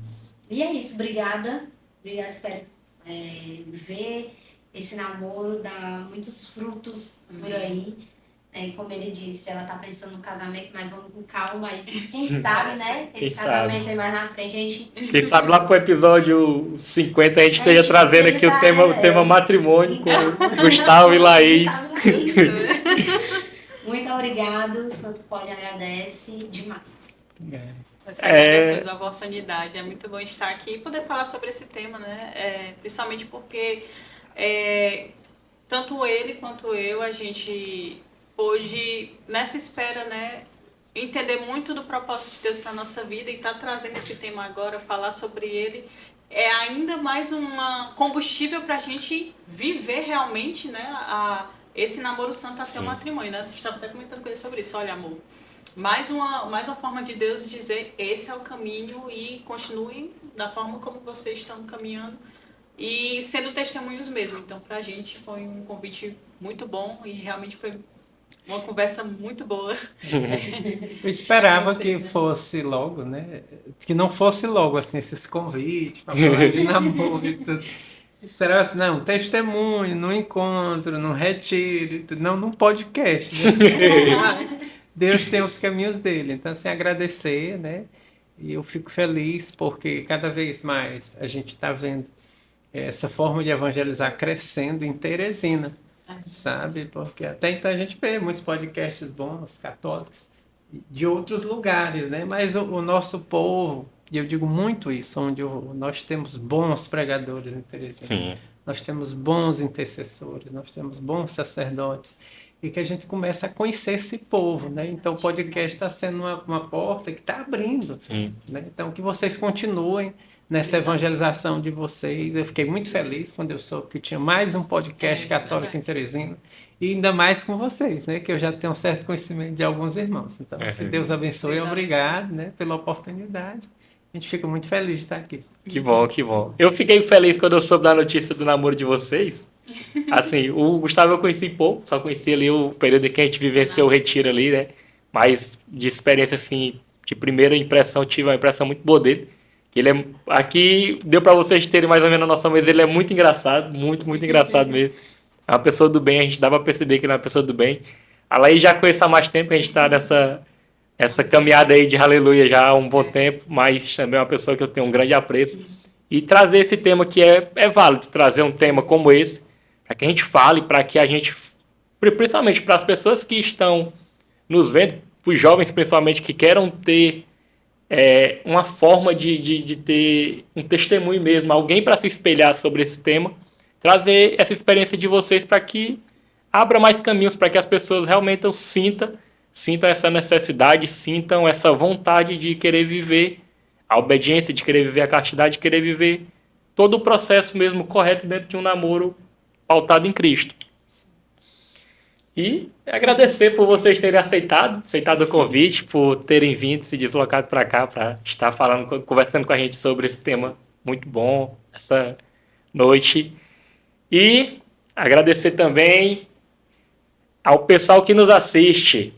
E é isso, obrigada. Obrigada, espero ver esse namoro dar muitos frutos por aí. Como ele disse, ela tá pensando no casamento, mas vamos com calma. Mas quem sabe, né? Quem Esse casamento sabe? aí mais na frente a gente. Quem sabe lá pro episódio 50 a gente esteja trazendo aqui o tema matrimônio com Gustavo e Laís. Muito obrigado. Santo Pode agradece demais. Nós agradecemos a oportunidade. É muito bom estar aqui e poder falar sobre esse tema, né? Principalmente porque tanto ele quanto eu, a gente pôde, nessa espera, né, entender muito do propósito de Deus para a nossa vida e estar trazendo esse tema agora, falar sobre ele, é ainda mais um combustível para a gente viver realmente, né, esse namoro santo até o matrimônio. Né? A gente estava até comentando com ele sobre isso. Olha, amor, mais uma forma de Deus dizer esse é o caminho e continuem da forma como vocês estão caminhando e sendo testemunhos mesmo. Então, para a gente foi um convite muito bom e realmente foi uma conversa muito boa. Eu esperava que fosse logo, né? Que não fosse logo assim esses convites para falar de namoro e tudo. Eu esperava assim, não, testemunho, no encontro, no retiro, e tudo. Não num podcast. Né? Deus tem os caminhos dele. Então, assim, agradecer, né? E eu fico feliz porque cada vez mais a gente está vendo essa forma de evangelizar crescendo em Teresina. Sabe? Porque até então a gente vê muitos podcasts bons, católicos, de outros lugares, né? Mas o nosso povo, e eu digo muito isso, onde nós temos bons pregadores em Teresina. Sim. Nós temos bons intercessores, nós temos bons sacerdotes, e que a gente começa a conhecer esse povo, né? Então o podcast está sendo uma porta que está abrindo. Sim. Né? Então que vocês continuem nessa evangelização de vocês. Eu fiquei muito feliz quando eu soube que tinha mais um podcast católico em Teresina, e ainda mais com vocês, né? Que eu já tenho um certo conhecimento de alguns irmãos. Então, que Deus abençoe, Deus obrigado, né, pela oportunidade. A gente fica muito feliz de estar aqui. Que bom, que bom. Eu fiquei feliz quando eu soube da notícia do namoro de vocês. Assim, o Gustavo eu conheci pouco, só conheci ali o período em que a gente vivenciou o retiro ali, né? Mas de experiência, assim, de primeira impressão, tive uma impressão muito boa dele. Ele aqui deu para vocês terem mais ou menos a noção, mas ele é muito engraçado, muito, muito engraçado mesmo. É uma pessoa do bem, a gente dá para perceber que ele é uma pessoa do bem. A Laís já conheço há mais tempo, a gente está essa caminhada aí de aleluia já há um bom tempo, mas também é uma pessoa que eu tenho um grande apreço. E trazer esse tema que é válido, trazer um tema como esse, para que a gente fale, para que a gente, principalmente para as pessoas que estão nos vendo, os jovens principalmente, que queiram ter uma forma de ter um testemunho mesmo, alguém para se espelhar sobre esse tema, trazer essa experiência de vocês para que abra mais caminhos, para que as pessoas realmente sintam essa necessidade, sintam essa vontade de querer viver a obediência, de querer viver a castidade, de querer viver todo o processo mesmo correto dentro de um namoro pautado em Cristo. E agradecer por vocês terem aceitado o convite, por terem vindo, se deslocado para cá, para estar conversando com a gente sobre esse tema muito bom, essa noite. E agradecer também ao pessoal que nos assiste.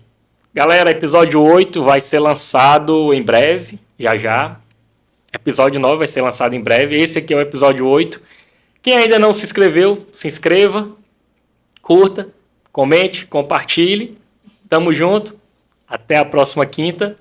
Galera, episódio 8 vai ser lançado em breve, já. Episódio 9 vai ser lançado em breve. Esse aqui é o episódio 8. Quem ainda não se inscreveu, se inscreva, curta, comente, compartilhe. Tamo junto. Até a próxima quinta.